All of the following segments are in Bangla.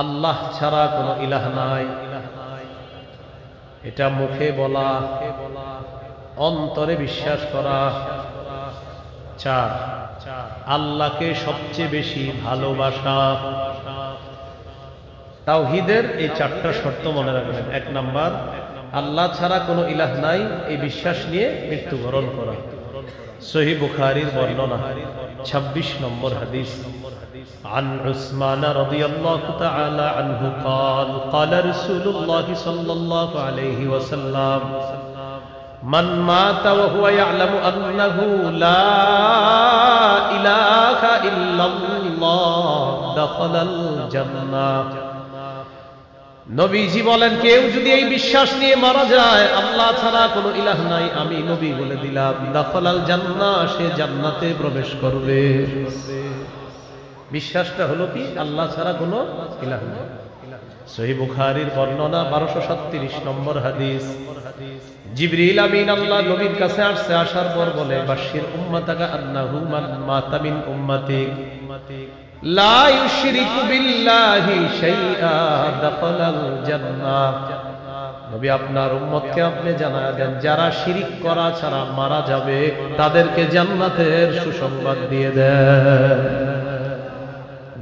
আল্লাহ ছাড়া কোনো ইলাহ নাই, এটা মুখে বলা, অন্তরে বিশ্বাস করা। 4, আল্লাহকে সবচেয়ে বেশি ভালোবাসা। তাওহীদের এই 4টা শর্ত মনে রাখবেন। 1 নাম্বার, আল্লাহ ছাড়া কোনো ইলাহ নাই, এই বিশ্বাস নিয়ে মৃত্যুবরণ করা। সহিহ বুখারীর বর্ণনা 26 নম্বর হাদিস। عن عثمان رضي الله تعالى عنه قال قال رسول الله صلى الله عليه وسلم من مات وهو يعلم أنه لا إله إلا الله دخل الجنة। নবীজি বলেন, কেউ যদি এই বিশ্বাস নিয়ে মারা যায় আল্লাহ ছাড়া কোনো ইলাহ নাই, আমি নবী বলে দিলাম, দাখালাল জান্নাহ, সে জান্নাতে প্রবেশ করবে। বিশ্বাসটা হলো কি? আল্লাহ ছাড়া কোনো ইলাহ নাই। সহিহ বুখারীর বর্ণনা 1237 নম্বর হাদিস। জিবরিল আমিন আল্লাহ নবীর কাছে আসছে, আসার পর বলে, বাশির উম্মাতাকা আন্নাহু মান মাতা মিন উম্মাতিক লা ইউশরিকু বিল্লাহি শাইআ দাখালাল জান্নাহ। নবী আপনার উম্মতকে আপনি জানায়া দেন, যারা শিরিক করা ছাড়া মারা যাবে তাদেরকে জান্নাতের সুসংবাদ দিয়ে দেন।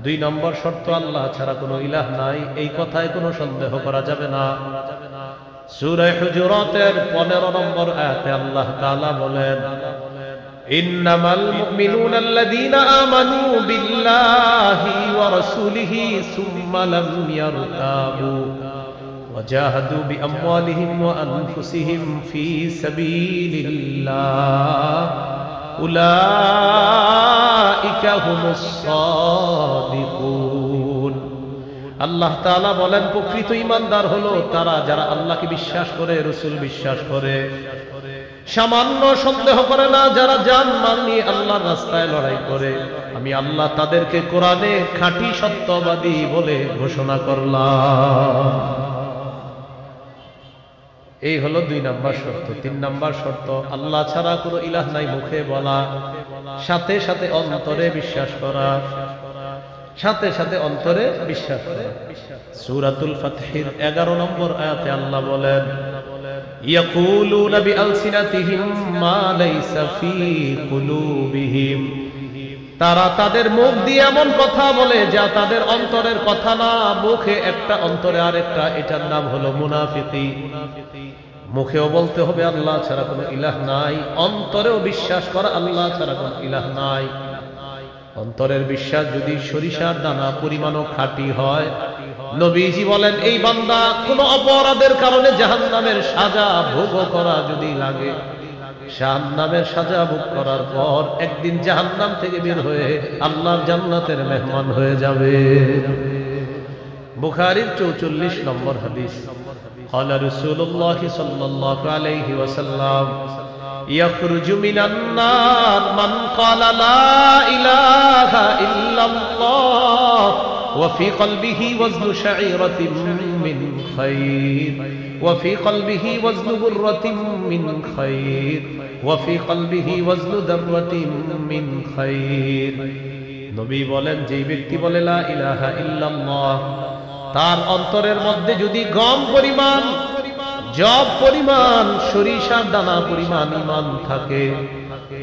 2 নম্বর শর্ত, আল্লাহ ছাড়া কোনো ইলাহ নাই, এই কথায় কোনো সন্দেহ করা যাবে না। সূরা হুজুরাতের 15 নম্বর আয়াতে আল্লাহ তাআলা বলেন, ইন্নামাল মুমিনুনা আল্লাযীনা আমানু বিল্লাহি ওয়া রাসূলিহি সুম্মা লাম ইয়ারতাবু ওয়া জাহাদু বিআমওয়ালিহিম ওয়া আনফুসিহিম ফী সাবিলিল্লাহ উলাইকা হুমুস সাদিকুন। আল্লাহ তাআলা বলেন, প্রকৃত ঈমানদার হলো তারা যারা আল্লাহকে বিশ্বাস করে, রাসূল বিশ্বাস করে, সামান্য সন্দেহ করে না, যারা জান মান নিয়ে আল্লাহর রাস্তায় লড়াই করে। আমি আল্লাহ তাদেরকে কোরআনে খাঁটি সত্যবাদী বলে ঘোষণা করলাম। এই হলো 2 নম্বর শর্ত। 3 নম্বর শর্ত, আল্লাহ ছাড়া কোনো ইলাহ নাই মুখে বলা, সাথে সাথে অন্তরে বিশ্বাস করা, সাথে সাথে অন্তরে বিশ্বাস করা। সূরাতুল ফাতহির 11 নম্বর আয়াতে আল্লাহ বলেন, ইয়াকুলুনা বিআলসিনাতিহিম মা লাইসা ফী কুলুবিহিম। তারা তাদের মুখ দিয়ে এমন কথা বলে যা তাদের অন্তরের কথা না, মুখে একটা অন্তরে আরেকটা। এটার নাম হলো মুনাফিকি। মুখেও বলতে হবে আল্লাহ ছাড়া কোনো ইলাহ নাই, অন্তরেও বিশ্বাস করা আল্লাহ ছাড়া কোনো ইলাহ নাই। অন্তরের বিশ্বাস যদি সরিষার দানা পরিমাণও খাঁটি হয়, নবীজি বলেন, এই বান্দা কোনো অপরাধের কারণে জাহান্নামের সাজা ভোগ করা যদি লাগে, জাহান্নামের সাজা ভোগ করার পর একদিন জাহান্নাম থেকে বের হয়ে আল্লাহর জান্নাতের মেহমান হয়ে যাবে। বুখারীর 44 নম্বর হাদিস। قال رسول الله صلى الله عليه وسلم يخرج من النار من قال لا إله إلا الله وفي قلبه وزن شعيرة من خير وفي قلبه وزن برة من خير وفي قلبه وزن ذرة من خير। নবী বলেন, যেই ব্যক্তি বলে লা ইলাহা ইল্লাল্লাহ, তার অন্তরের মধ্যে যদি গম পরিমাণ, জব পরিমাণ, সরিষার দানা পরিমাণ ঈমান থাকে,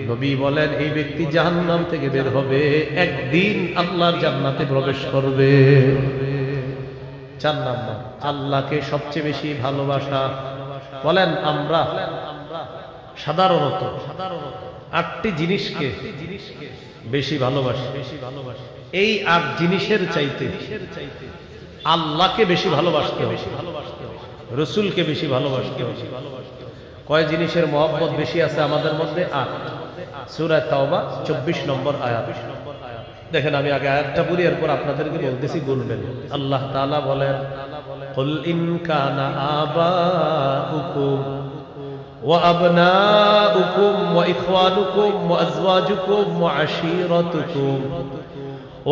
নবী বলেন এই ব্যক্তি জাহান্নাম থেকে বের হবে, একদিন আল্লাহর জান্নাতে প্রবেশ করবে। 4 নাম্বার, আল্লাহকে সবচেয়ে বেশি ভালোবাসা। বলেন, আমরা সাধারণত 8টি জিনিসকে বেশি ভালোবাসি। এই 8 জিনিসের চাইতে আল্লাহকে বেশি ভালোবাসতে হবে, রাসূলকে বেশি ভালোবাসতে হবে। কয় জিনিসের মহব্বত বেশি আছে আমাদের মধ্যে? 8। সূরা তাওবা 24 নম্বর আয়াত। দেখেন, আমি আগে আয়াতটা পড়ি, এরপর আপনাদেরকে বলতেছি, গুনবেন। আল্লাহ তাআলা বলেন, কুল ইন কানা আবাউকুম ওয়া আবনাউকুম ওয়া ইখওয়ানুকুম ওয়া আজওয়াজুকুম ওয়া আশীরাতুকুম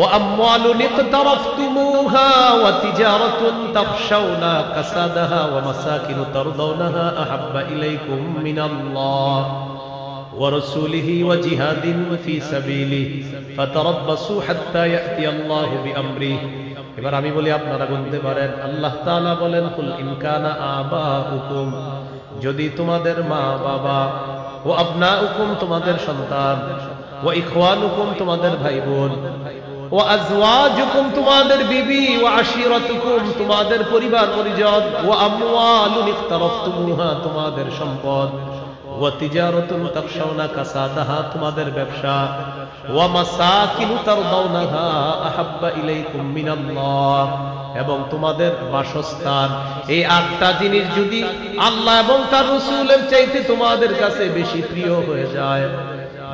وأموال اقترفتموها وتجارة تخشون كسادها ومساكن ترضونها أحب إليكم من الله ورسوله وجهاد في سبيله فتربصوا حتى يأتي الله بأمره এবার আমি বলি আপনারা গুনতে পারেন। আল্লাহ তাআলা বলেন, কুল ইন কানা আবাউকুম, যদি তোমাদের মা বাবা, ও আবনাউকুম তোমাদের সন্তান, ও ইখওয়ানুকুম তোমাদের ভাই বোন, ও আজওয়াজুকুম তোমাদের বিবি, ও আশিরাতুকুম তোমাদের পরিবার পরিজন, ও আমওয়ালুন ইখতারাফতুমুহা তোমাদের সম্পদ, ও তিজারাতুন তাখশাউনা কাসাদাহা তোমাদের ব্যবসা, ও মাসাকিনু তারদাউনাহা আহাব্বা ইলাইকুম মিনাল্লাহ এবং তোমাদের বাসস্থান। এই 8টা জিনিস যদি আল্লাহ এবং তার রাসূলের চাইতে তোমাদের কাছে বেশি প্রিয় হয়ে যায়,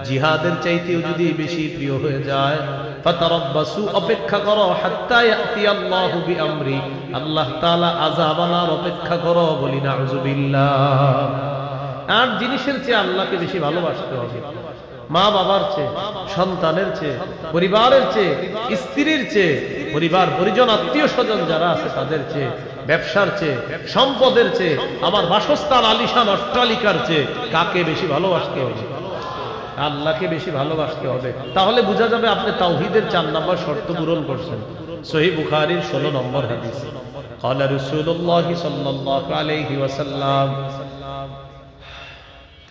জিহাদের চাইতেও যদি বেশি প্রিয় হয়ে যায়, ফাতারাব্বাসু অপেক্ষা করো, হাত্তা ইয়াতি আল্লাহু বিআমরি আল্লাহ তাআলা আযাব আনার অপেক্ষা করো। বলি নাউযুবিল্লাহ। 8 জিনিসের চেয়ে আল্লাহকে বেশি ভালোবাসতে হবে, মা বাবার চেয়ে, সন্তানের চেয়ে, পরিবারের চেয়ে, স্ত্রীর চেয়ে, পরিবার পরিজন আত্মীয় স্বজন যারা আছে তাদের চেয়ে, ব্যবসার চেয়ে, সম্পদের চেয়ে, আমার বাসস্থান আলিশান অট্টালিকার চেয়ে কাকে বেশি ভালোবাসতে হবে? আল্লাহকে বেশি ভালোবাসতে হবে। তাহলে বোঝা যাবে আপনি তাওহীদের 4 নম্বর শর্ত পূরণ করছেন। সহিহ বুখারীর 16 নম্বর হাদিস, ক্বালা রাসূলুল্লাহ সাল্লাল্লাহু আলাইহি ওয়াসাল্লাম।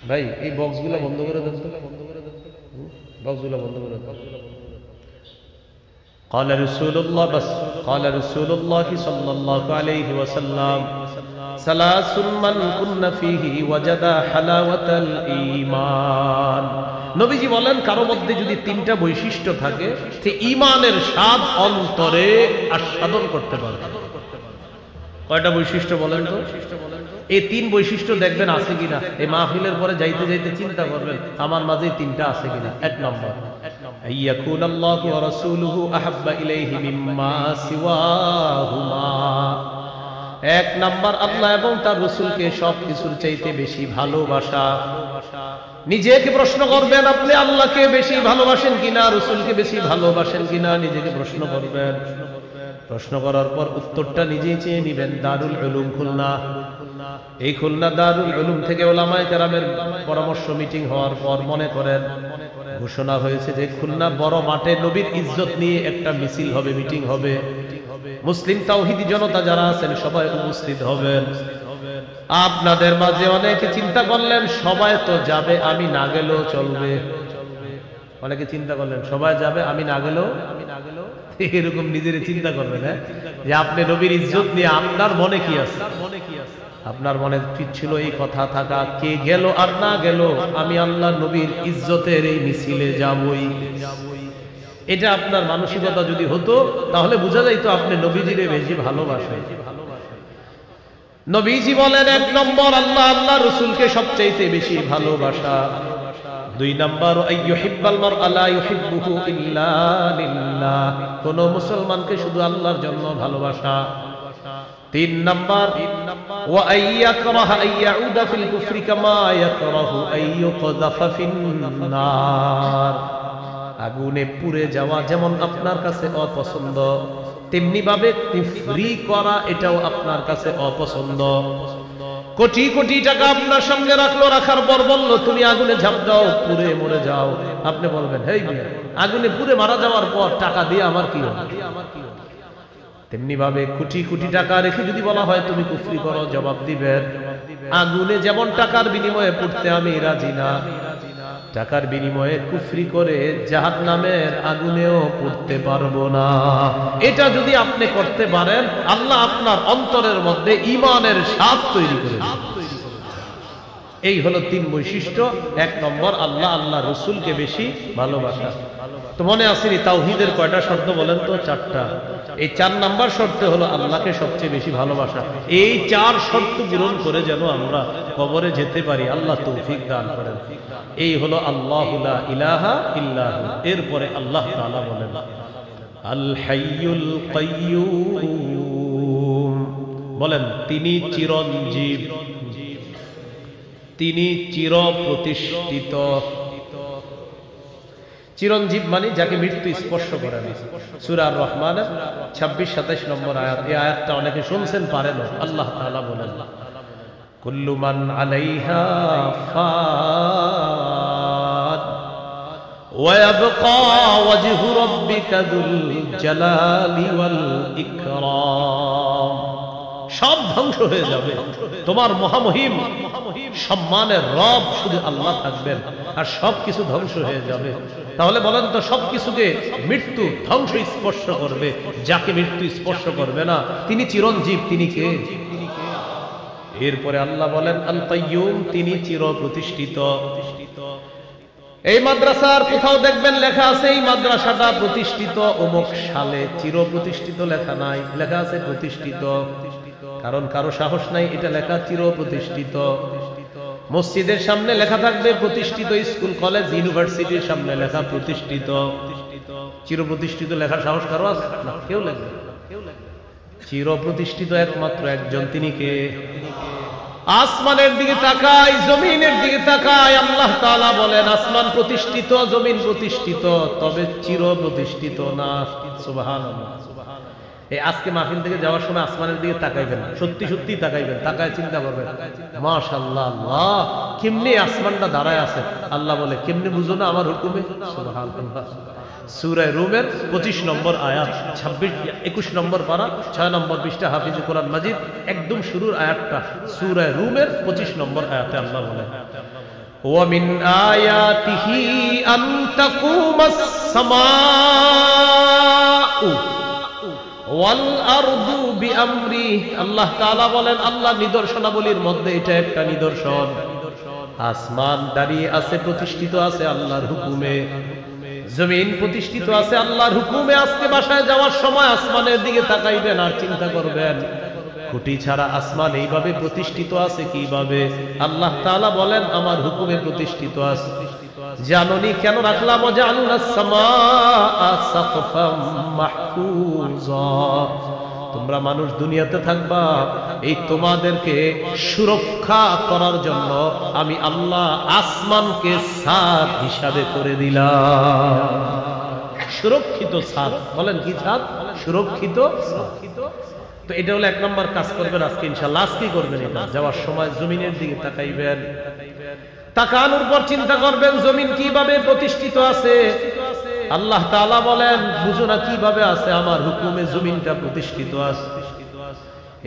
ভাই এই বক্সগুলো বন্ধ করে দেন তো, বক্সগুলো বন্ধ করে দেন। قال رسول الله بس قال رسول الله صلى الله عليه وسلم ثلاث من كن فيه وجد حلاوة الإيمان। নবীজি বলেন, কারো মধ্যে যদি 3টা বৈশিষ্ট্য থাকে সে ঈমানের স্বাদ অন্তরে আস্বাদন করতে পারবে। কয়টা বৈশিষ্ট্য বলেন তো? এই 3 বৈশিষ্ট্য দেখবেন আছে কিনা। এই মাহফিলের পরে যাইতে যাইতে চিন্তা করবেন আমার মাঝে 3টা আছে কিনা। 1 নম্বর, আইয়াকুনাল্লাহু ওয়া রাসূলুহু আহাব্বা ইলাইহি মিম্মা সিওয়াহুমা। 1 নম্বর, আল্লাহ এবং তার রাসূলকে সব কিছুর চাইতে বেশি ভালোবাসা। নিজেকে প্রশ্ন করবেন, আপনি আল্লাহকে বেশি ভালোবাসেন কিনা, রাসূলকে বেশি ভালোবাসেন কিনা, নিজেকে প্রশ্ন করবেন। প্রশ্ন করার পর উত্তরটা নিজেই চেয়ে নেবেন। দারুল উলুম খুলনা, এই খুলনা দারুল উলুম থেকে উলামায়ে কেরামের পরামর্শ মিটিং হওয়ার পর মনে করেন ঘোষণা হয়েছে যে খুলনা বড় মাঠে নবীর ইজ্জত নিয়ে একটা মিছিল হবে, মিটিং হবে। মুসলিম তাওহীদি জনতা যারা আছেন সবাই উপস্থিত হবেন। আপনাদের মাঝে অনেকে চিন্তা করলেন সবাই তো যাবে, আমি না গেলেও চলবে। অনেকে চিন্তা করলেন সবাই যাবে, আমি না গেলেও, এরকম নিজের চিন্তা করবেন, হ্যাঁ, যে আপনি নবীর ইজ্জত নিয়ে আপনার মনে কি আছে? আপনার মনে ঠিক ছিল এই কথা থাকা, কে গেল আর না গেল আমি আল্লাহ নবীর ইজ্জতের এই মিছিলে যাবই। এটা আপনার মানসিকতা যদি হতো তাহলে বোঝা যাইতো আপনি নবীজিরে বেশি ভালোবাসেন। নবীজি বলেন 1 নম্বর, আল্লাহ আল্লাহ রাসূলকে সবচেয়ে বেশি ভালোবাসা। 2 নম্বর, আইয়ুহিব্বাল মারআ লা ইউহিব্বুহু ইল্লা লিল্লাহ, কোন মুসলমানকে শুধু আল্লাহর জন্য ভালোবাসা। 3 নম্বর, ওয়া আইয়াকরাহা আইয়াউদা ফিল কুফরি কামা ইয়াকরাহু আইয়ুকযাফা ফিন নার, আগুনে পুড়ে যাওয়া যেমন আপনার কাছে অপছন্দ তেমনি ভাবে কুফরি করা এটাও আপনার কাছে অপছন্দ। কোটি কোটি টাকা আপনার সঙ্গে রাখলো, রাখার পর বললো তুমি আগুনে ঝাঁপ দাও, পুড়ে মরে যাও। আপনি বলবেন হেই মিয়া, আগুনে পুড়ে মারা যাওয়ার পর টাকা দিয়ে আমার কি হবে? তেমনি ভাবে কোটি কোটি টাকা রেখে যদি বলা হয় তুমি কুফরি করো, জবাব দিবেন আগুনে যেমন টাকার বিনিময়ে পড়তে আমি রাজি না, টাকার বিনিময়ে কুফরি করে জাহান্নামের আগুনেও পড়তে পারবো না। এটা যদি আপনি করতে পারেন আল্লাহ আপনার অন্তরের মধ্যে ঈমানের স্বাদ তৈরি করে দেন। এই হলো 3 বৈশিষ্ট্য। 1 নম্বর, আল্লাহ আল্লাহ রাসূলকে বেশি ভালোবাসা। তো মনে আসেনি তাওহীদের কয়টা শর্ত বলেন তো? 4টা। এই 4 নম্বর শর্ত হলো আল্লাহকে সবচেয়ে বেশি ভালোবাসা। এই 4 শর্ত পূরণ করে যেন আমরা কবরে যেতে পারি, আল্লাহ তৌফিক দান করেন। এই হলো আল্লাহু লা ইলাহা ইল্লাহু। এরপরে আল্লাহ তাআলা বলেন আল হাইয়ুল কাইয়্যুম, বলেন তিনি চিরঞ্জীব, তিনি চির প্রতিষ্ঠিত। চিরঞ্জীব মানে যাকে মৃত্যু স্পর্শ করে না। সূরা আর রহমানের 26-27 নম্বর আয়াত। এই আয়াতটা অনেকে শুনছেন পারেন। আল্লাহ তাআলা বলেন কুল্লু মান আলাইহা ফান ওয়া ইয়াবকা ওয়াজহু রাব্বিকা যুল জালালি ওয়াল ইকরাম। সব ধ্বংস হয়ে যাবে, তোমার মহামহিম সম্মানের রব শুধু আল্লাহ থাকবেন, আর সবকিছু ধ্বংস হয়ে যাবে। তাহলে বলেন তো, সবকিছুকে মৃত্যু ধ্বংস স্পর্শ করবে, যাকে মৃত্যু স্পর্শ করবে না তিনি চিরঞ্জীব। তিনি কে? এরপরে আল্লাহ বলেন আল কাইয়ুম, তিনি চির প্রতিষ্ঠিত। এই মাদ্রাসার কোথাও দেখবেন লেখা আছে এই মাদ্রাসাটা প্রতিষ্ঠিত অমুক সালে, চির প্রতিষ্ঠিত লেখা নাই, লেখা আছে প্রতিষ্ঠিত। কারণ কারো সাহস নাই এটা লেখা চির প্রতিষ্ঠিত। মসজিদের সামনে লেখা থাকবে প্রতিষ্ঠিত, স্কুল কলেজ ইউনিভার্সিটির সামনে লেখা প্রতিষ্ঠিত। চির প্রতিষ্ঠিত লেখার সাহস কারো আছে? না, কেউ লেখবে। চির প্রতিষ্ঠিত একমাত্র একজন, তিনি কে? আসমানের দিকে তাকাই, জমিনের দিকে তাকাই, আল্লাহ তাআলা বলেন আসমান প্রতিষ্ঠিত, জমিন প্রতিষ্ঠিত, তবে চির প্রতিষ্ঠিত না। সুবহানাল্লাহ। এই আজকে মাহফিল থেকে যাওয়ার সময় আসমানের দিকে তাকাইবেন, সত্যি সত্যি তাকাইবেন, তাকায় চিন্তা করবেন মাশাআল্লাহ, আল্লাহ কেমনে আসমানটা দাঁড়ায় আছে। আল্লাহ বলে কেমনে বুঝো না আমার হুকুমে? সুবহানাল্লাহ। সূরা রুমের 25 নম্বর আয়াত, 21 নম্বর পারা, 6 নম্বর পৃষ্ঠা, হাফিজ কোরআন মাজিদ, একদম শুরুর আয়াতটা সূরা রুমের 25 নম্বর আয়াতে আল্লাহ বলেন ওয়া মিন আয়াতিহি আন তাকুমাস সামাউ ওয়াল আরদু বিআমরি। আল্লাহ তাআলা বলেন আল্লাহ নিদর্শনাবলীর মধ্যে এটা একটা নিদর্শন, আসমান দাঁড়িয়ে আছে, প্রতিষ্ঠিত আছে আল্লাহর হুকুমে, জমিন প্রতিষ্ঠিত আছে আল্লাহর হুকুমে। আজকে বাসায় যাওয়ার সময় আসমানের দিকে তাকাইবেন আর চিন্তা করবেন খুঁটি ছাড়া আসমান এইভাবে প্রতিষ্ঠিত আছে কিভাবে? আল্লাহ তাআলা বলেন আমার হুকুমে প্রতিষ্ঠিত আছে। জাননি কেন রাখলাম ওয়াজআলনাস সামাআ সাকফাম মাহফুজা। তোমরা মানুষ দুনিয়াতে থাকবা, এই তোমাদেরকে সুরক্ষা করার জন্য আমি আল্লাহ আসমানকে ছাদ হিসাবে করে দিলাম। সুরক্ষিত ছাদ, বলেন কি ছাদ? সুরক্ষিত ছাদ। তো এটা হলো 1 নম্বর কাজ করবেন আজকে ইনশাআল্লাহ। আজকেই করবেন এটা, যাওয়ার সময় জমিনের দিকে তাকাইবেন, তাকানোর পর চিন্তা করবেন জমিন কিভাবে প্রতিষ্ঠিত আছে। আল্লাহ তাআলা বলেন বুঝো না কিভাবে আছে, আমার হুকুমে জমিনটা প্রতিষ্ঠিত আছে।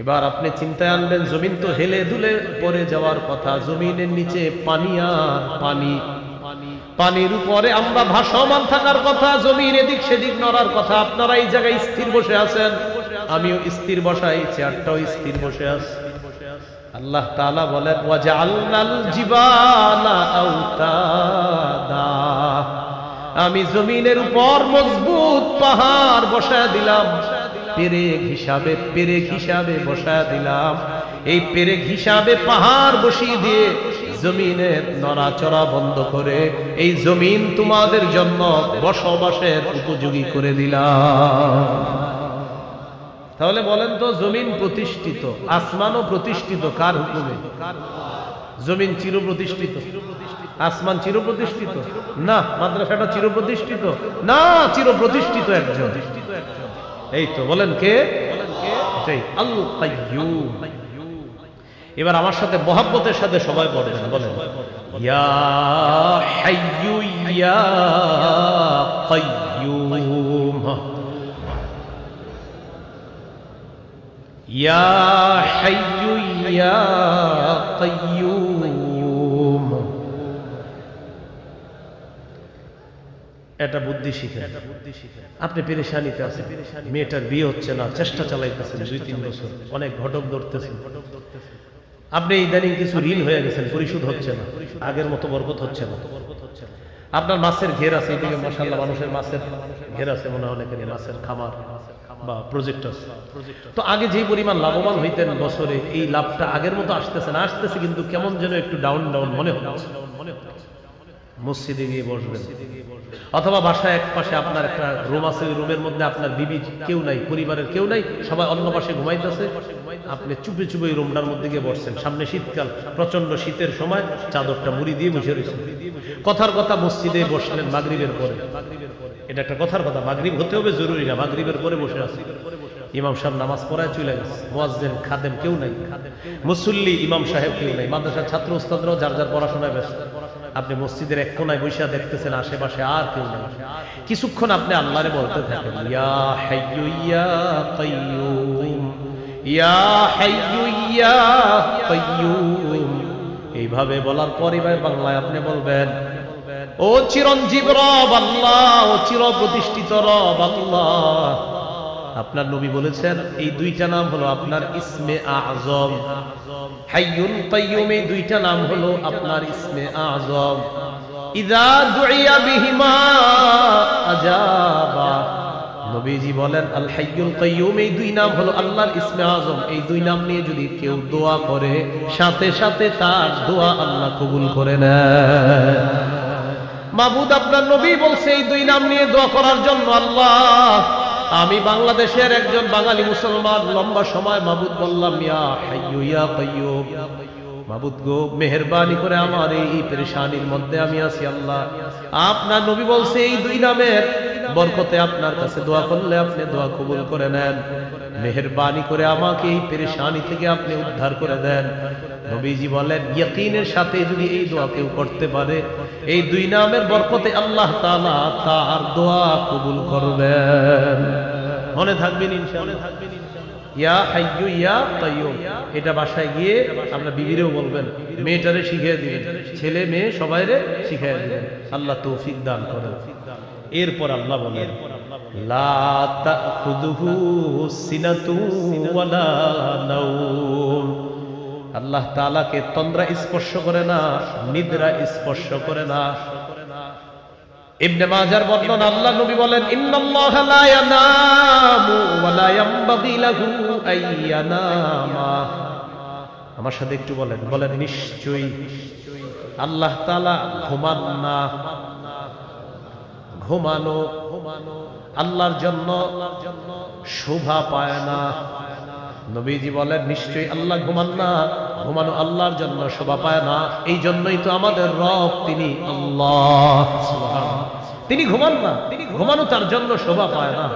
এবার আপনি চিন্তায় আনবেন জমিন তো হেলে দুলে পড়ে যাওয়ার কথা, জমিনের নিচে পানি আর পানি, পানির উপরে আমরা ভাসমান থাকার কথা, জমিন এদিক সেদিক নড়ার কথা। আপনারা এই জায়গায় স্থির বসে আছেন, আমিও স্থির বসাই, চেয়ারটাও স্থির বসে আছে। আল্লাহ তাআলা বলেন ওয়াজআলনাল জিবালা আওতাদা, আমি জমিনের উপর মজবুত পাহাড় বসায় দিলাম, পেরেক হিসাবে, পেরেক হিসাবে বসায় দিলাম। এই পেরেক হিসাবে পাহাড় বসিয়ে দিয়ে জমিনের নড়াচড়া বন্ধ করে এই জমিন তোমাদের জন্য বসবাসের উপযোগী করে দিলাম। তাহলে বলেন তো জমিন প্রতিষ্ঠিত, আসমানও প্রতিষ্ঠিত কার হুকুমে? জমিন চির প্রতিষ্ঠিত, আসমান চির প্রতিষ্ঠিত না, মাদ্রাসাটা চির প্রতিষ্ঠিত না, চির প্রতিষ্ঠিত একজন। এই তো বলেন কে? এটাই আল কাইয়ুম। এবার আমার সাথে মহব্বতের সাথে সবাই পড়বেন, বলেন ইয়া হাইয়ু ইয়া কাইয়ুম, ইয়া হাইয়ু ইয়া কাইয়ুম। এটা বুদ্ধি শিখেন। আপনি পেরেশানিতে আছেন, মেয়েটার বিয়ে হচ্ছে না, চেষ্টা চালাইতেছেন 2-3 বছর, অনেক ঘটক ধরতেছেন। আপনি ইদানিং কিছু ঋণ হয়ে গেছেন, পরিশোধ হচ্ছে না, আগের মতো বরকত হচ্ছে না। আপনার মাছের ঘের আছে, এদিকে মাশাআল্লাহ মানুষের মাছের ঘের আছে, মনে হয় অনেকের মাছের খামার বা প্রজেক্ট আছে। তো আগে যে পরিমাণ লাভবান হইতেন বছরে, এই লাভটা আগের মতো আসতেছে না, আসতেছে কিন্তু কেমন যেন একটু ডাউন ডাউন মনে হচ্ছে। মসজিদে গিয়ে বসবেন, অথবা বাসায় এক পাশে আপনার একটা রুম আছে, রুমের মধ্যে আপনার বিবি কেউ নাই, পরিবারের কেউ নাই, সবাই অন্য পাশে ঘুমাইতেছে, আপনি চুপে চুপে রুমটার মধ্যে গিয়ে বসছেন। সামনে শীতকাল, প্রচন্ড শীতের সময় চাদরটা মুড়ি দিয়ে বসে রয়েছেন। কথার কথা মসজিদে বসলেন মাগরিবের পরে, এটা একটা কথার কথা, মাগরিব হতে হবে জরুরি না, মাগরিবের পরে বসে আছে। ইমাম সাহেব নামাজ পড়ায় চলে গেছে, মুয়াজ্জিন খাদেম কেউ নাই, মুসল্লি ইমাম সাহেব কেউ নাই, মাদ্রাসার ছাত্র উস্তাদরাও যার যার পড়াশোনায় ব্যস্ত। আপনি মসজিদের এক কোনায় বসে দেখতেছেন আশেপাশে আর কেউ নেই। কিছুক্ষণ আপনি আল্লাহরে বলতে থাকেন, ইয়া হাইয়্যু ইয়া কাইয়্যুম, ইয়া হাইয়্যু ইয়া কাইয়্যুম। এইভাবে বলার পরই ভাই বাংলায় আপনি বলবেন, ও চিরঞ্জীব রব আল্লাহ, ও চির প্রতিষ্ঠিত রব আল্লাহ। আপনার নবী বলেছেন এই দুইটা নাম হলো আপনার ইসমে আযম। হাইয়ুল কাইয়্যুম, এই দুইটা নাম হলো আপনার ইসমে আযম। ইযা দুইয়া বিহিমা আজাবা। নবীজি বলেন আল হাইয়ুল কাইয়্যুম, এই দুই নাম হলো আল্লাহর ইসমে আযম। এই দুই নাম নিয়ে যদি কেউ দোয়া করে, সাথে সাথে তার দোয়া আল্লাহ কবুল করে নেয়। মাবুদ আপনার নবী বলছে এই দুই নাম নিয়ে দোয়া করার জন্য। আল্লাহ, আমি বাংলাদেশের একজন বাঙালি মুসলমান, লম্বা সময় মাবুদ বললাম ইয়া হাইয়্যু ইয়া কাইয়্যুম। মাবুদ গো, মেহেরবানি করে আমার এই পেরেশানির মধ্যে আমি আছি আল্লাহ। আপনার নবী বলছে এই দুই নামের বরকতে আপনার কাছে দোয়া করলে আপনি দোয়া কবুল করে নেন। মেহেরবানি করে আমাকে এই পেরেশানি থেকে আপনি উদ্ধার করে দেন। নবীজি বলেন ইয়াকিনের সাথে যদি এই দোয়া কেউ করতে পারে, এই দুই নামের বরকতে আল্লাহ তাআলা তার দোয়া কবুল করবেন। মনে থাকবেন ইনশাআল্লাহ। ইয়া হাইয়্যু ইয়া কাইয়্যুম, এটা বাসায় গিয়ে আপনার বিবিরেও বলবেন, মেয়েটারে শিখিয়ে দিবেন, ছেলে মেয়ে সবাইরে শিখিয়ে দিবেন। আল্লাহ তৌফিক দান করেন। এরপর আল্লাহ বলেন লা তাখুযুহু সিনাতু ওয়ালা নাওম। আল্লাহ তাআলাকে তন্দ্রা স্পর্শ করে না, নিদ্রা স্পর্শ করে না। ইবনে মাজার বর্ণনা, আল্লাহ নবী বলেন ইন্নাল্লাহা লা ইয়ানামু ওয়া লা ইয়ানবাগি লাহু আইয়ানামা। আমার সাথে একটু বলেন, বলেন নিশ্চয়ই আল্লাহ তাআলা ঘুমান না। ঘুমানো আল্লাহর জন্য শোভা পায় না। নবীজি বলেন নিশ্চয়ই আল্লাহ ঘুমান না, ঘুমানো আল্লাহর জন্য শোভা পায় না। এই জন্যই তো আমাদের রব তিনি আল্লাহ, তিনি ঘুমান না, ঘুমানো তার জন্য শোভা পায় না।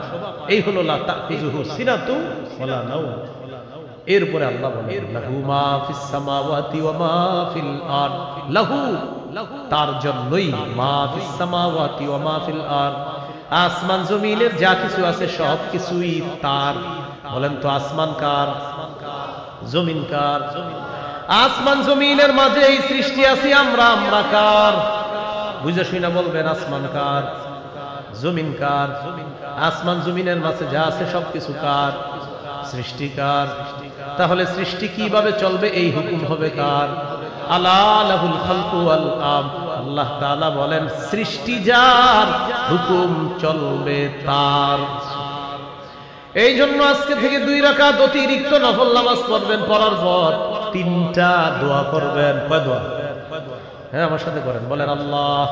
এই হলো লা তাখুযুহু সিনাতু ওয়ালা নাওম। এরপরে আল্লাহ বলেন লাহু মা ফিস সামাওয়াতি ওয়া মা ফিল আরদ। লাহু, তার জন্যই, মা ফিস সামাওয়াতি ওয়া মা ফিল আরদ, আসমান জমিনের যা কিছু আছে সব কিছুই তার। বলেন তো আসমান কার, জমিন কার? আসমান জমিনের মাঝে এই সৃষ্টি আছি আমরা, আমরা কার? বুঝে শুনে বলবেন আসমান কার, জমিন কার? আসমান জমিনের মাঝে যা আছে সবকিছু কার? সৃষ্টিকার। তাহলে সৃষ্টি কিভাবে চলবে, এই হুকুম হবে কার? আলা লাহুল খালকু ওয়াল আমর। আল্লাহ তাআলা বলেন সৃষ্টি যার, হুকুম চলবে তার। এই জন্য আজকে থেকে 2 রাকাত অতিরিক্ত নফল নামাজ পড়বেন, পড়ার পর 3টা দোয়া করবেন। কয় দোয়া? হ্যাঁ আমার সাথে করেন, বলেন আল্লাহ।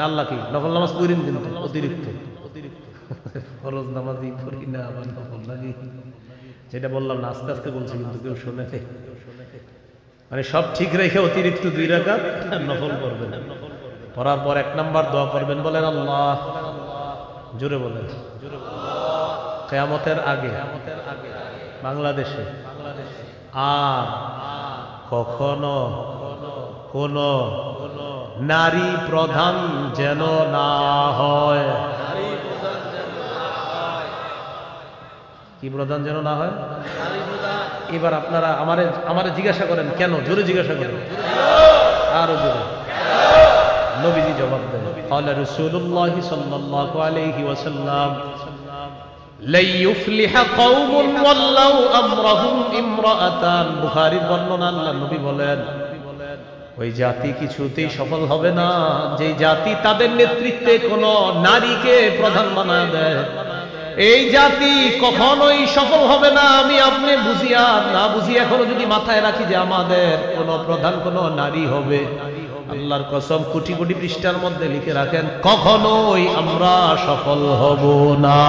আল্লাহ কি নফল নামাজ পড়েন কিন্তু অতিরিক্ত, ফরজ নামাজই পড়ি না আবার নফল নাকি? যেটা বললাম না, আস্তে আস্তে বলছি কিন্তু কেউ শুনে, মানে সব ঠিক রেখে অতিরিক্ত 2 রাকাত নফল করবেন। পড়ার পর 1 নাম্বার দোয়া করবেন, বলেন আল্লাহ। জোরে বলেন, কিয়ামতের আগে বাংলাদেশে আর কখনো কোন নারী প্রধান যেন না হয়। কি প্রধান যেন না হয়? এবার আপনারা আমারে জিজ্ঞাসা করেন কেন? জোরে জিজ্ঞাসা করেন, আরো জোরে। নবীজি জবাব দেন, ক্বালা রাসূলুল্লাহ সাল্লাল্লাহু আলাইহি ওয়াসাল্লাম লা ইউফলিহা কওমুন ওয়াল্লাউ আমরাহুম ইমরাআতান। বুখারীর বর্ণনা, আল্লাহ নবী বলেন ওই জাতি কিছুতেই সফল হবে না যে জাতি তাদের নেতৃত্বে কোন নারীকে প্রধান বানায় দেয়। এই জাতি কখনোই সফল হবে না। আমি আপনি বুঝি আর না বুঝি এখনো যদি মাথায় রাখি যে আমাদের কোন প্রধান কোন নারী হবে, আল্লাহর কসম কোটি কোটি পৃষ্ঠার মধ্যে লিখে রাখেন কখনোই আমরা সফল হব না।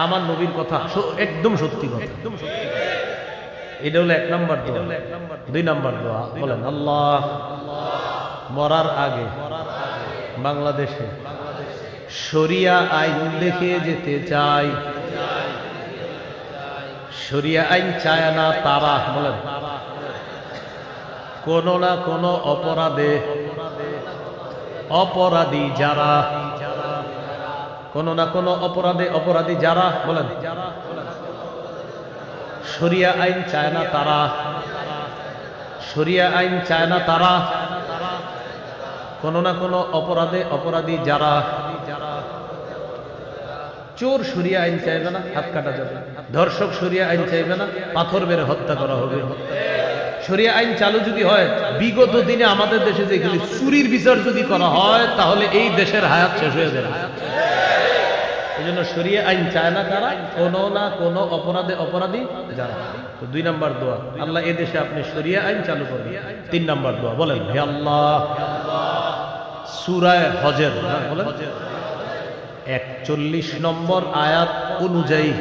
আমার নবীর কথা একদম সত্যি কথা। এটা হলো 1 নাম্বার দোয়া। 2 নাম্বার দোয়া বলেন আল্লাহ, মরার আগে বাংলাদেশে শরিয়া আইন দেখিয়ে যেতে চায়। শরিয়া আইন চায় না তারা, বলেন, কোন না কোন অপরাধে অপরাধী যারা, কোন না কোন অপরাধে অপরাধী যারা, বলেন, শরিয়া আইন চায় না তারা। শরিয়া আইন চায় না তারা, কোন না কোন অপরাধে অপরাধী যারা। চোর শরিয়া আইন চাইবে না, হাত কাটা যাবে। ধর্ষক শরিয়া আইন চাইবে না, পাথর মেরে হত্যা করা হবে। শরিয়া আইন চালু যদি হয়, বিগত দিনে আমাদের দেশে যেগুলি চুরির বিচার যদি করা হয়, তাহলে এই দেশের হায়াত শেষ হয়ে যাবে। এই জন্য শরিয়া আইন চায় না তারা, কোনো না কোনো অপরাধে অপরাধী যারা। তো 2 নম্বর দোয়া, আল্লাহ এ দেশে আপনি শরিয়া আইন চালু করবেন। 3 নম্বর দোয়া, বলেন, হে আল্লাহ, সূরা হজের বলেন 41 নম্বর আয়াত অনুযায়ী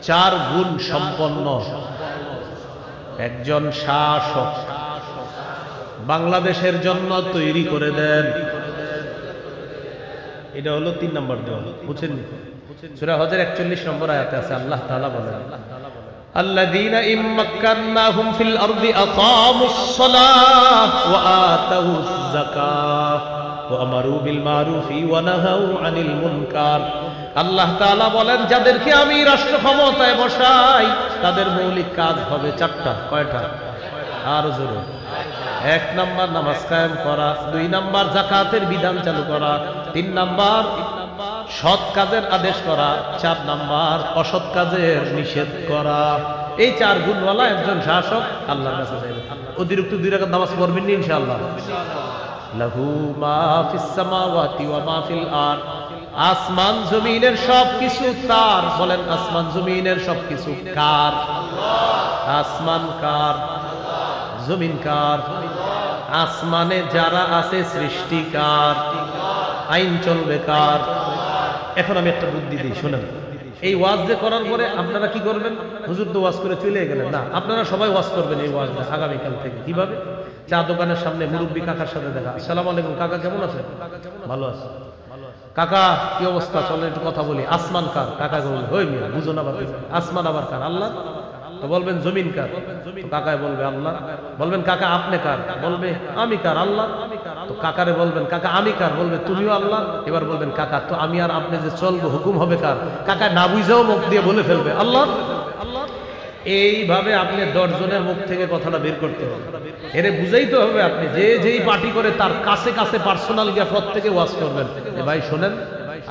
4 গুণ সম্পন্ন একজন শাসক বাংলাদেশের জন্য তৈরি করে দেন। এটা হলো 3 নম্বর দোয়া, বুঝছেন? সূরা হজের 41 নম্বর আয়াতে আছে, আল্লাহ তাআলা বলেন, আল্লাযীনা ইম্মাক্কান্নাহুম ফিল আরদি আকামুস সালাহ ওয়া আতাউয যাকাহ ওয়া আমারু বিল মারুফি ওয়া নাহাউ আনিল মুনকার। আল্লাহ তাআলা বলেন, যাদেরকে আমি রাষ্ট্র ক্ষমতায় বসাই তাদের মৌলিক কাজ হবে 4টা। কয়টা? আর জোরে। 1 নাম্বার নামাজ কায়েম করা, 2 নাম্বার যাকাতের বিধান চালু করা, 3 নাম্বার সৎ কাজের আদেশ করা, 4 নাম্বার অসৎ কাজের নিষেধ করা। এই 4 গুণওয়ালা একজন শাসক আল্লাহর কাছে যাবে। অতিরিক্ত 2 রাকাত নামাজ পড়বেন না ইনশাআল্লাহ। লাহু মা ফিস সামাওয়াতি ওয়া মা ফিল আরদ। আসমান জমিনের সবকিছু তার। বলেন, আসমান জমিনের সবকিছু কার? আসমান কার? জমিন কার? আসমানে যারা আছে সৃষ্টি কার? আইন চলবে কার? এখন আমি একটা বুদ্ধি দিই, শোনেন। এই ওয়াজ যে করার পরে আপনারা কি করবেন? হুজুর তো ওয়াজ করে চলে গেলেন না, আপনারা সবাই ওয়াজ করবেন এই ওয়াজটা আগামীকাল থেকে। কিভাবে? চা দোকানের সামনে মুরব্বী কাকার সাথে দেখা, আসসালামু আলাইকুম কাকা, কেমন আছেন? ভালো আছে। কাকা কি অবস্থা, চলেন একটু কথা বলি। আসমান কার? কাকা বলবে, হই মিয়া বুঝো না বাবা, আসমান আবার কার? আল্লাহ। তো বলবেন জমিন কার? তো কাকায় বলবে আল্লাহ। বলবেন কাকা আপনি কার? বলবে আমি কার? আল্লাহ। তো কাকারে বলবেন কাকা আমি কার? বলবে তুমিও আল্লাহ। এবার বলবেন কাকা তো আমি আর আপনি যে চলবো হুকুম হবে কার? কাকা না বুঝেও মুখ দিয়ে বলে ফেলবে আল্লাহ। এইভাবে আপনি 10 জনের মুখ থেকে কথাটা বের করতে হবে। এরে বুঝাইতে হবে আপনি যে যেই পার্টি করে তার কাছে কাছে পার্সোনাল গিয়ে প্রত্যেকে ওয়াজ করবেন, ভাই শোনেন,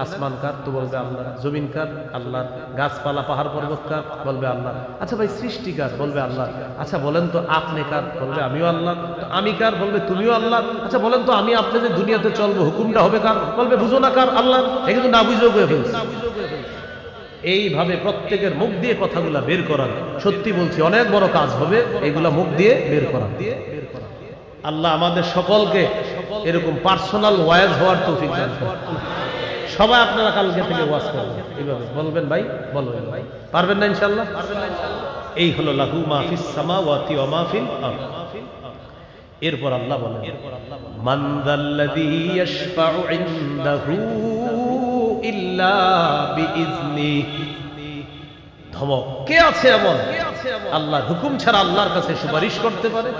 আসমান কার? তো বলবে আল্লাহ। জমিন কার? আল্লাহ। গাছপালা পাহাড় পর্বত কার? বলবে আল্লাহ। আচ্ছা ভাই সৃষ্টি কার? বলবে আল্লাহ। আচ্ছা বলেন তো আপনি কার? বলবে আমিও আল্লাহ। তো আমি কার? বলবে তুমিও আল্লাহ। আচ্ছা বলেন তো আমি আপনি যে দুনিয়াতে চলবো হুকুমটা হবে কার? বলবে বুঝো না কার? আল্লাহ। এ কিন্তু না বুঝেও করে ফেলছে। এইভাবে প্রত্যেকের মুখ দিয়ে কথাগুলা বের করার, সত্যি বলছি অনেক বড় কাজ হবে এগুলা মুখ দিয়ে বের করা। আল্লাহ আমাদের সকলকে এরকম পার্সোনাল ওয়াজ হওয়ার তৌফিক দান করুন। সবাই আপনারা কালকে থেকে ওয়াজ করবেন, এইভাবে বলবেন ভাই, বলবেন ভাই, পারবেন না ইনশাআল্লাহ? এই হলো লাহু মা ফিস সামাওয়াতি ওয়া মা ফিল আরদ। এরপর আল্লাহ বলেন, মান যাল্লাযী ইয়াশফাউ ইনদাহু ইল্লা বিইজনিহি। ধমক, কে আছে এমন আল্লাহর হুকুম ছাড়া আল্লাহর কাছে সুপারিশ করতে পারে?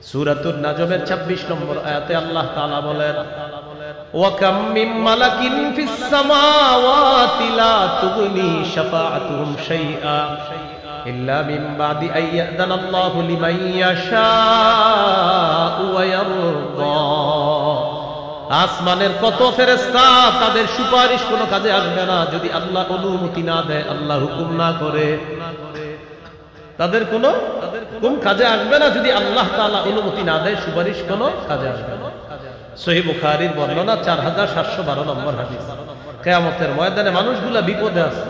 সূরাতুন নাজমের 26 নম্বর আয়াতে আল্লাহ তাআলা বলেন, ওয়া কাম মিন মালাকিন ফিস সামাওয়াতি লা তুগনি শাফাআতুহুম শাইআ ইল্লা মিন বাদি আইয়াদানাল্লাহু লিমান ইয়াশাউ ওয়া ইয়ারদা। আসমানের কত ফেরেশতা, তাদের সুপারিশ কোনো কাজে আসবে না যদি আল্লাহ অনুমতি না দেয়, আল্লাহ হুকুম না করে। তাদের কোনো কাজে আসবে না যদি আল্লাহ তাআলা অনুমতি না দেয়, সুপারিশ কোনো কাজে আসবে না। সহিহ বুখারীর বর্ণনা 4712 নম্বর হাদিস। কিয়ামতের ময়দানে মানুষগুলা বিপদে আছে,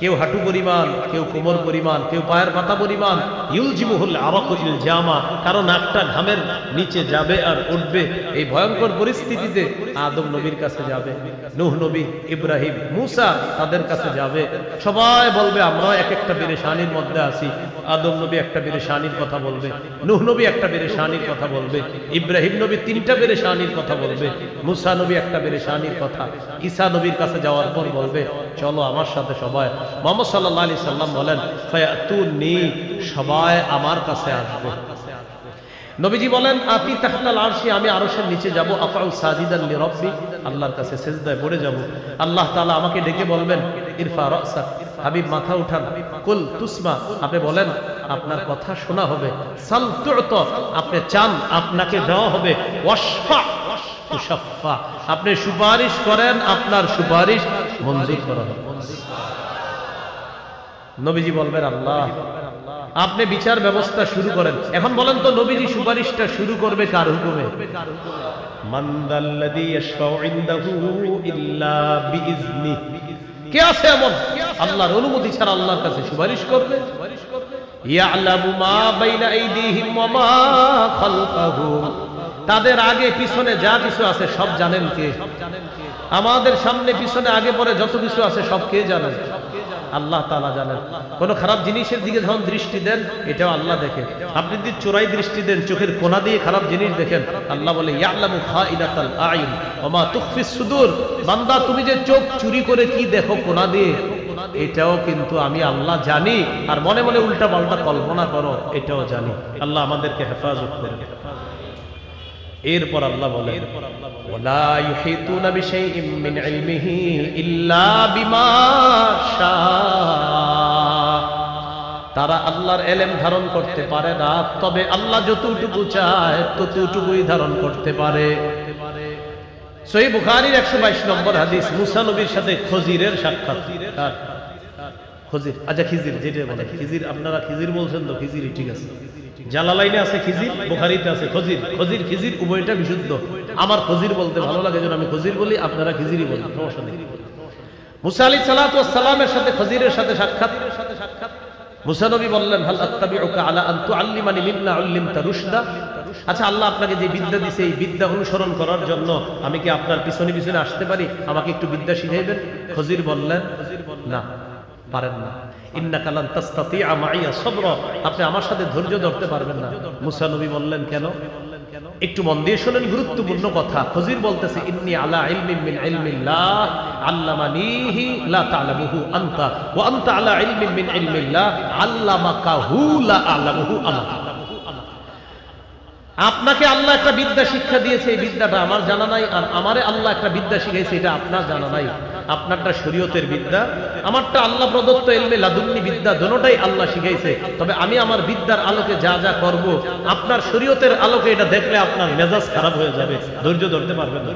কেউ হাঁটু পরিমাণ, কেউ কোমর পরিমাণ, কেউ পায়ের পাতা পরিমাণ। ইউলজিমুহুল আরাকু ইলজামা, কারণ নাকটা ঘামের নিচে যাবে আর উঠবে। এই ভয়ঙ্কর পরিস্থিতিতে আদম নবীর কাছে যাবে, নূহ নবী, ইব্রাহিম, মুসা তাদের কাছে যাবে। সবাই বলবে আমরা এক একটা পেরেশানির মধ্যে আছি। আদম নবী একটা পেরেশানির কথা বলবে, নূহ নবী একটা পেরেশানির কথা বলবে, ইব্রাহিম নবী 3টা পেরেশানির পেরেশানির কথা বলবে, মুসা নবী একটা পেরেশানির কথা ঈসা নবীর কাছে যাওয়ার পর বলবে চলো আমার সাথে সবাই। মুহাম্মদ সাল্লাল্লাহু আলাইহি সাল্লাম বলেন ফায়াতুনি, সবাই আমার কাছে আসবে। নবীজি বলেন আতি তাহতাল আরশি, আমি আরশের নিচে যাব, আফাউ সাজিদান লিরাব্বি, আল্লাহর কাছে সিজদায় পড়ে যাব। আল্লাহ তাআলা আমাকে ডেকে বলবেন ইরফা রাসা, হাবিব মাথা উঠান, কুল তুসমা, আপনি বলেন আপনার কথা শোনা হবে, সাল তু'তা, আপনি চান আপনাকে দেওয়া হবে, ওয়াশফা তুশাফা, আপনি সুপারিশ করেন আপনার সুপারিশ মঞ্জুর করা হবে। নবীজি বলবেন আল্লাহ আপনি বিচার ব্যবস্থা শুরু করেন। এখন বলেন তো নবীজি সুপারিশটা শুরু করবে কার হুকুমে? মান যাল্লাযী ইয়াশফাউ ইনদাহু ইল্লা বিইজনি, কে আছে এমন আল্লাহর অনুমতি ছাড়া আল্লাহর কাছে সুপারিশ করবে? ইয়ালামু মা বাইনা আইদিহিম ওয়া মা খালফাহুম, তাদের আগে পিছনে যা কিছু আছে সব জানেন কে? আমাদের সামনে পিছনে আগে পরে যত কিছু আছে সব কে জানেন? আল্লাহ তাআলা জানেন। কোন খারাপ জিনিসের দিকে যখন দৃষ্টি দেন এটাও আল্লাহ দেখেন। আপনি যদি চোরাই দৃষ্টি দেন, চোখের কোণা দিয়ে খারাপ জিনিস দেখেন, আল্লাহ বলে ইয়ালামু খাইনাতাল আইন ওয়া মা তুখফিস সুদূর, বান্দা তুমি যে চোখ চুরি করে কি দেখো কোণা দিয়ে, এটাও কিন্তু আমি আল্লাহ জানি। আর মনে মনে উল্টা পাল্টা কল্পনা করো, এটাও জানি। আল্লাহ আমাদেরকে হেফাজত করেন। এরপর আল্লাহ বলেন ওয়ালা ইউহিতুনা বিশাইইম মিন ইলমিহি ইল্লা বিমা শা, তারা আল্লাহর ইলম ধারণ করতে পারে না, তবে আল্লাহ যতটুকু চায় ততটুকুই ধারণ করতে পারে। সহিহ বুখারীর 122 নম্বর হাদিস, মুসা নবীর সাথে খজিরের সাক্ষাৎ। খজির, আচ্ছা খিজির যেটা বলে খিজির, আপনারা খিজির বলছেন তো, খিজিরই ঠিক আছে। জালালাইনে আছে খিজির, বুখারীতে আছে খজির। খজির খিজির উভয়টা বিশুদ্ধ। আমার খজির বলতে ভালো লাগে যেন আমি খজির বলি, আপনারা খিজিরই বলেন, সমস্যা নেই। মুসা আলাইহিস সালাতু ওয়াস সালামের সাথে খজিরের সাথে সাক্ষাৎ। মুসা নবী বললেন হাল আত্তাবিউকা আলা আন তুআল্লিমানি মিম্মা উল্লিমতা রুশদা, আচ্ছা আল্লাহ আপনাকে যে বিদ্যা দিয়েছে এই বিদ্যা অনুসরণ করার জন্য আমি কি আপনার পিছনে পিছনে আসতে পারি? আমাকে একটু বিদ্যা শিখাইবেন? খজির বললেন না, পারেন না। ইন্নাকা লান তাসতাতিআ মাইয়া সাবরা, আপনি আমার সাথে ধৈর্য ধরতে পারবেন না। মুসা নবী বললেন কেন? একটু মন দিয়ে শুনেন, গুরুত্বপূর্ণ কথা। খজির বলতেছে ইন্নী আলা ইলমিন মিন ইলমিল্লাহ আল্লামানিহি লা তা'লামুহু আনতা ওয়া আনতা আলা ইলমিন মিন ইলমিল্লাহ আল্লামাকাহু লা আ'লামুহু আনা। আপনাকে আল্লাহ একটা বিদ্যা শিক্ষা দিয়েছে, এই বিদ্যাটা আমার জানা নাই, আর আমারে আল্লাহ একটা বিদ্যা শিখাইছে, এটা আপনার জানা নাই। আপনারটা শরীয়তের বিদ্যা, আমারটা আল্লাহ প্রদত্ত ইলমে লাদুন্নি বিদ্যা, দুটোটাই আল্লাহ শিখাইছে। তবে আমি আমার বিদ্যার আলোকে যা যা করব, আপনার শরীয়তের আলোকে এটা দেখলে আপনার মেজাজ খারাপ হয়ে যাবে, ধৈর্য ধরতে পারবেন না।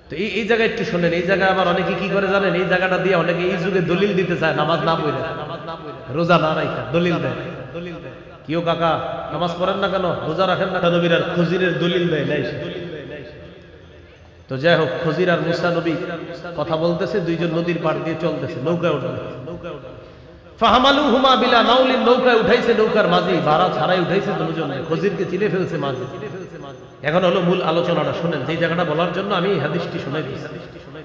তো এই জায়গায় একটু শোনেন, এই জায়গায় আবার অনেকে কি করে জানেন? এই জায়গাটা দিয়ে অনেকে এই যুগে দলিল দিতে চায়, নামাজ না পড়ে, রোজা না রাখা, দলিল দেয়। কিও কাকা নামাজ পড়েন না কেন, রোজা রাখেন না কেন? নবীর আর খজিরের দলিল দেয় নাই। তো যাই হোক, খজির আর মুসা নবী কথা বলতেছে, দুইজন নদীর পাড় দিয়ে চলতেছে, নৌকায় উঠবে। ফাহামালুহুমা বিলা নাউলিন, নৌকায় উঠাইছে নৌকার মাঝি, ভাড়া ছাড়াই উঠাইছে দুজনে, খজিরকে চিনে ফেলছে মাঝি। এখন হলো মূল আলোচনাটা শুনেন, যে জায়গাটা বলার জন্য আমি হাদিসটি শুনাই দিচ্ছি।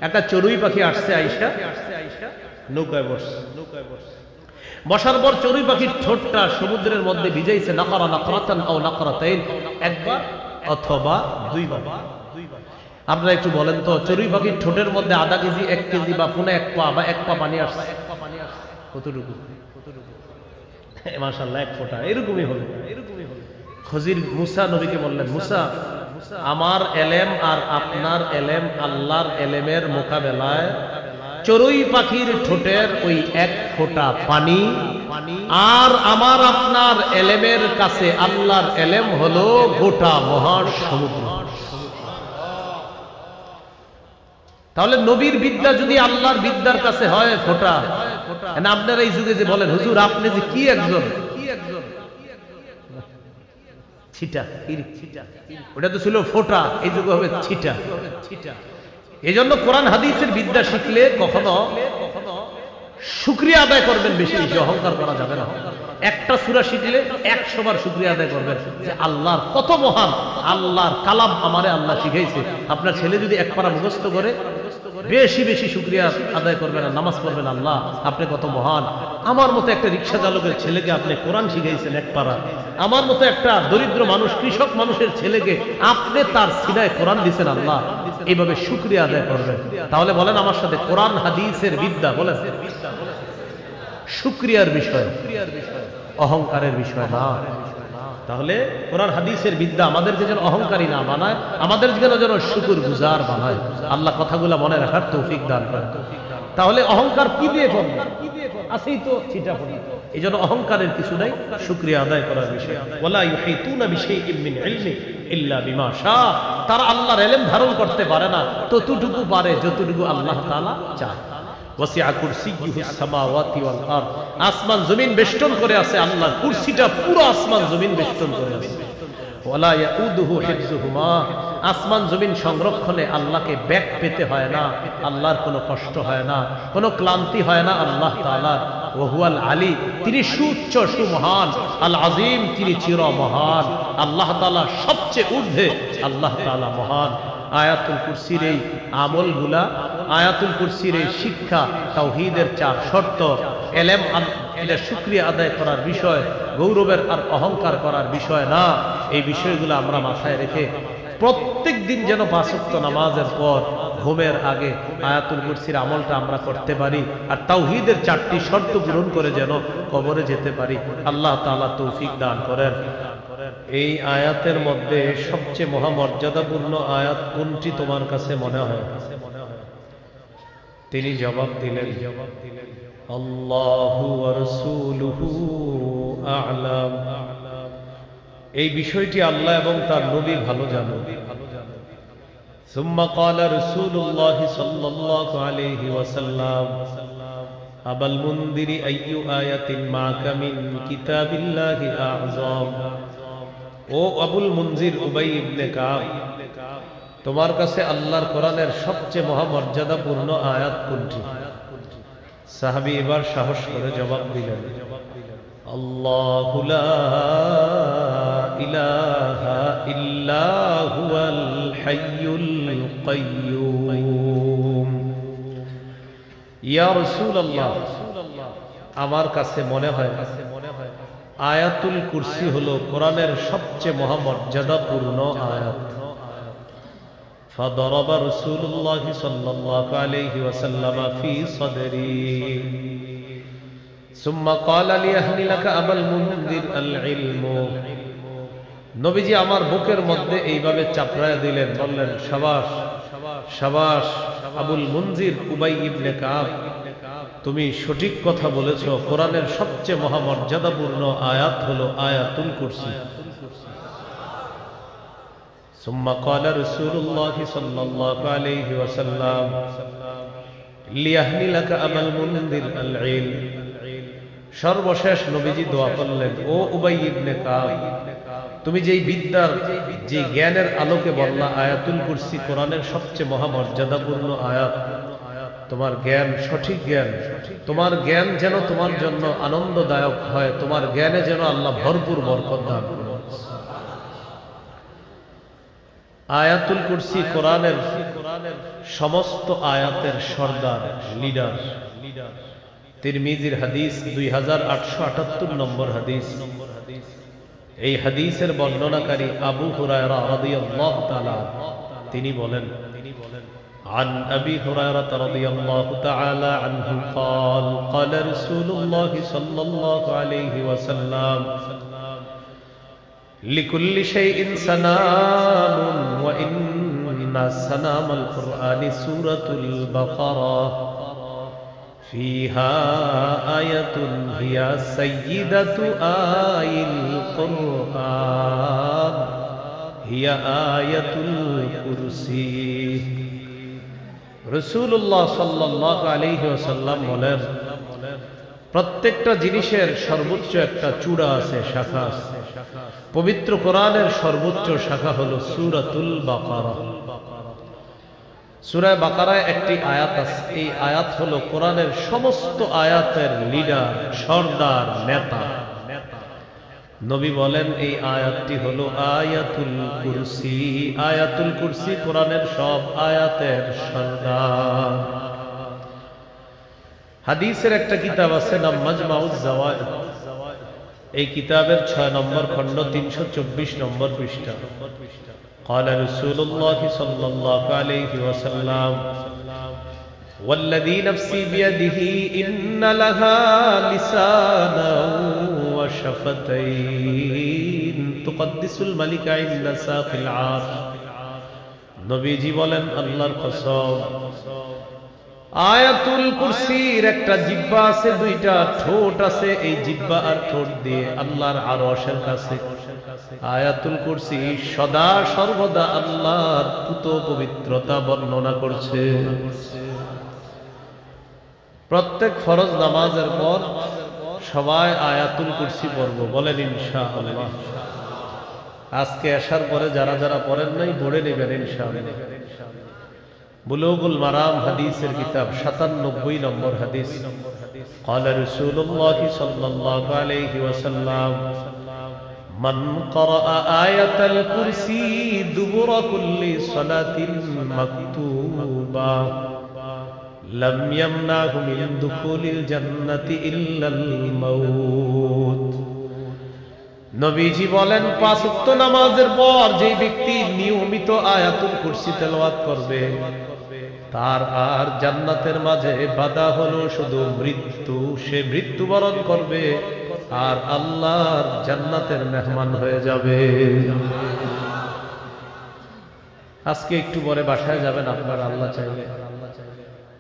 একটা চড়ুই পাখি আসছে, আইসা নৌকায় বসছে। বসার পর চড়ুই পাখির ঠোঁটটা সমুদ্রের মধ্যে ভিজাইছে, নাকরা নাকরাতান আও নাকরাতাইন, একবার অথবা দুইবার। আপনারা একটু বলেন তো, চড়ুই পাখির ঠোঁটের মধ্যে আধা কেজি, 1 কেজি বা পুনে 1 পা বা 1 পা পানি আসছে, কতটুকু? মাশাআল্লাহ 1 ফোঁটা, এরকমই হবে। খজির মুসা নবীকে বললেন, মুসা আমার এলেম আর আপনার এলেম, আল্লাহর এলেমের মোকাবেলায় চড়ুই পাখির ঠোঁটের ওই 1 ফোঁটা পানি আর আমার আপনার এলেমের কাছে আল্লাহর এলেম হলো গোটা মহাসমুদ্র। তাহলে নবীর বিদ্যা যদি আল্লাহর বিদ্যার কাছে হয় ফোঁটা, আপনারা এই যুগে যে বলেন হুজুর আপনি যে কি একজন, ছিটা, ওটা তো ছিল ফোঁটা, এই যুগে হবে ছিটা। এই জন্য কোরআন হাদিসের বিদ্যা শিখলে কখনো শুকরিয়া আদায় করবেন, বেশি বেশি অহংকার করা যাবে না। একটা সূরা শিখলে 100 বার শুকরিয়া আদায় করবেন যে আল্লাহর কত মহান, আল্লাহর কালাম আমারে আল্লাহ শিখাইছে। আপনার ছেলে যদি এক পারা মুখস্থ করে বেশি বেশি শুকরিয়া আদায় করবেন আর নামাজ পড়বেন, আল্লাহ আপনি কত মহান, আমার মতো একটা রিক্সা চালকের ছেলেকে আপনি কোরআন শিখাইছেন এক পারা, আমার মতো একটা দরিদ্র মানুষ কৃষক মানুষের ছেলেকে আপনি তার সিনায় কোরআন দিয়েছেন, আল্লাহ এইভাবে শুকরিয়া আদায় করবেন। তাহলে বলেন আমার সাথে, কোরআন হাদিসের বিদ্যা বলেন শুকরিয়ার বিষয়, অহংকারের বিষয় না। তাহলে কোরআন হাদিসের বিদ্যা আমাদেরকে যেন অহংকারী না বানায়, আমাদের যেন শুকর গুজার বানায়। আল্লাহ কথাগুলো মনে রাখার তৌফিক দান করে। তাহলে অহংকার কি দিয়ে করবে? আছেই তো ছিটাফোঁটা। এই জন্য অহংকারের কিছু নাই, শুকরিয়া আদায় করার বিষয়। ওয়ালা ইউহিতুনা বিশাইইন মিন ইলমি ইল্লা বিমা শাআ। তারা আল্লাহর ইলম ধারণ করতে পারে না ততটুকু পারে যতটুকু আল্লাহ তাআলা চায়। ওয়াসিআ কুরসিয়্যুহুস সামাওয়াতি ওয়াল আরদ। আসমান জমিন বেষ্টন করে আছে আল্লাহর কুরসিটা, পুরো আসমান জমিন বেষ্টন করে আছে। ওয়ালা ইয়াউদুহু হিফযুহুমা। আসমান জমিন সংরক্ষণে আল্লাহকে ব্যাক পেতে হয় না, আল্লাহর কোনো কষ্ট হয় না, কোনো ক্লান্তি হয় না আল্লাহ তাআলার। ওয়া হুয়াল আলী, তিনি সুউচ্চ সুমহান, আল আযীম, তিনি চিরমহান। আল্লাহ তাআলা সবচেয়ে ঊর্ধ্বে, আল্লাহ তাআলা মহান। আয়াতুল কুরসির এই আমলগুলা, আয়াতুল কুরসির এই শিক্ষা, তাওহীদের 4 শর্ত, ইলম, এটা শুকরিয়া আদায় করার বিষয়, গৌরবের আর অহংকার করার বিষয় না। এই বিষয়গুলো আমরা মাথায় রেখে প্রত্যেক দিন যেন 5 ওয়াক্ত নামাজের পর ঘুমের আগে আয়াতুল কুরসির আমলটা আমরা করতে পারি, আর তাওহীদের 4টি শর্ত পূরণ করে যেন কবরে যেতে পারি। আল্লাহ তাআলা তৌফিক দান করেন। এই আয়াতের মধ্যে সবচেয়ে মহামর্যাদাপূর্ণ আয়াত কোনটি তোমার কাছে মনে হয়? তিনি জবাব দিলেন, আল্লাহু ওয়া রাসূলুহু আ'লাম। এই বিষয়টি আল্লাহ এবং তার নবী ভালো জানেন। সুম্মা ক্বালা রাসূলুল্লাহ সাল্লাল্লাহু আলাইহি ওয়াসাল্লাম আবাল মুনদিরি আইয়ু আয়াতিন মাকা মিন কিতাবিল্লাহি আ'যাম। ও আবুল মুনজির উবাই ইবনে কাব, তোমার কাছে আল্লাহর কোরআনের সবচেয়ে মহামর্যাদাপূর্ণ আয়াত কোনটি? সাহাবী এবার সাহস করে জবাব দিলেন, আল্লাহু লা ইলাহা ইল্লা হুয়াল হাইয়ুল কাইয়্যুম। ইয়া রাসূলুল্লাহ, আমার কাছে মনে হয় আয়াতুল কুরসি হলো কোরআনের সবচেয়ে মহামর্যাদাপূর্ণ আয়াত। فضرب رسول الله صلى الله عليه وسلم في صدري ثم قال ليحملك أبا المنذر العلم। নবীজি আমার বুকের মধ্যে এইভাবে চাপড়ায় দিলেন, বললেন, শাবাশ শাবাশ আবুল মুনজির উবাই ইবনে কাব, তুমি সঠিক কথা বলেছো। কোরআনের সবচেয়ে মহামর্যাদাপূর্ণ আয়াত হলো আয়াতুল কুরসি। ثم قال رسول الله صلى الله عليه وسلم ليحملك أبا المنذر العلم। সর্বশেষ নবীজি দোয়া করলেন, ও উবাই ইবনে কাব, তুমি যেই বিদ্যার, যে জ্ঞানের আলোকে বললা আয়াতুল কুরসি কোরআনের সবচেয়ে মহামর্যাদাপূর্ণ আয়াত, তোমার জ্ঞান সঠিক জ্ঞান, তোমার জ্ঞান যেন তোমার জন্য আনন্দদায়ক হয়, তোমার জ্ঞানে যেন আল্লাহ ভরপুর বরকত দান করেন। আয়াতুল কুরসি কোরআনের সমস্ত আয়াতের সর্দার, লিডার। তিরমিজির হাদিস 2878 নম্বর হাদিস। এই হাদিসের বর্ণনাকারী আবু হুরায়রা রাদিয়াল্লাহু তাআলা তিনি বলেন, عن أبي هريرة رضي الله تعالى عنه قال قال رسول الله صلى الله عليه وسلم لكل شيء سنام وإن سنام القرآن سورة البقرة فيها آية هي سيدة آي القرآن هي آية الكرسي। রাসূলুল্লাহ সাল্লাল্লাহু আলাইহি ওয়াসাল্লাম বলেন, প্রত্যেকটা জিনিসের সর্বোচ্চ একটা চূড়া আছে, শাখা আছে। পবিত্র কোরআনের সর্বোচ্চ শাখা হলো সূরাতুল বাকারা। সূরা বাকারায় একটি আয়াত আছে, এই আয়াত হলো কোরআনের সমস্ত আয়াতের লিডার, সর্দার, নেতা। নবী বলেন এই আয়াতটি হলো আয়াতুল কুরসি। আয়াতুল কুরসি কোরআনের সব আয়াতের সর্দার। হাদিসের একটা কিতাব আছে নাম মাজমাউজ জাওয়ায়েদ। এই কিতাবের 6 নম্বর খণ্ড 324 নম্বর পৃষ্ঠা। قال رسول الله صلى الله عليه وسلم والذي نفسي بيده إن لها لسانا وشفتين تقدس الملك عند ساق العرش। নবীজি বলেন আল্লাহর কসম, আয়াতুল কুরসির একটা জিহ্বা আছে, দুইটা ঠোঁট আছে। এই জিহ্বা আর ঠোঁট দিয়ে আল্লাহর আরশের কাছে আয়াতুল কুরসি সদা সর্বদা আল্লাহর পুত পবিত্রতা বর্ণনা করছে। প্রত্যেক ফরজ নামাজের পর সবাই আয়াতুল কুরসি পড়ব, বলেন ইনশাআল্লাহ। আজকে আসার পরে যারা যারা পড়েন নাই পড়ে নেবেন ইনশাআল্লাহ। বুলুগুল মারাম হাদিসের কিতাব 97 নম্বর হাদিস। قال رسول الله صلى الله عليه وسلم من قرأ آية الكرسي دبر كل صلاة مكتوبة لم يمنعه من دخول الجنة إلا الموت। নবীজি বলেন 5 ওয়াক্ত নামাজের পর যে ব্যক্তি নিয়মিত আয়াতুল কুরসি তেলাওয়াত করবে তার আর জান্নাতের মাঝে বাধা হলো শুধু মৃত্যু। সে মৃত্যুবরণ করবে আর আল্লাহর জান্নাতের মেহমান হয়ে যাবে। আজকে একটু পরে বাসায় যাবেন আপনার, আল্লাহ চাইলে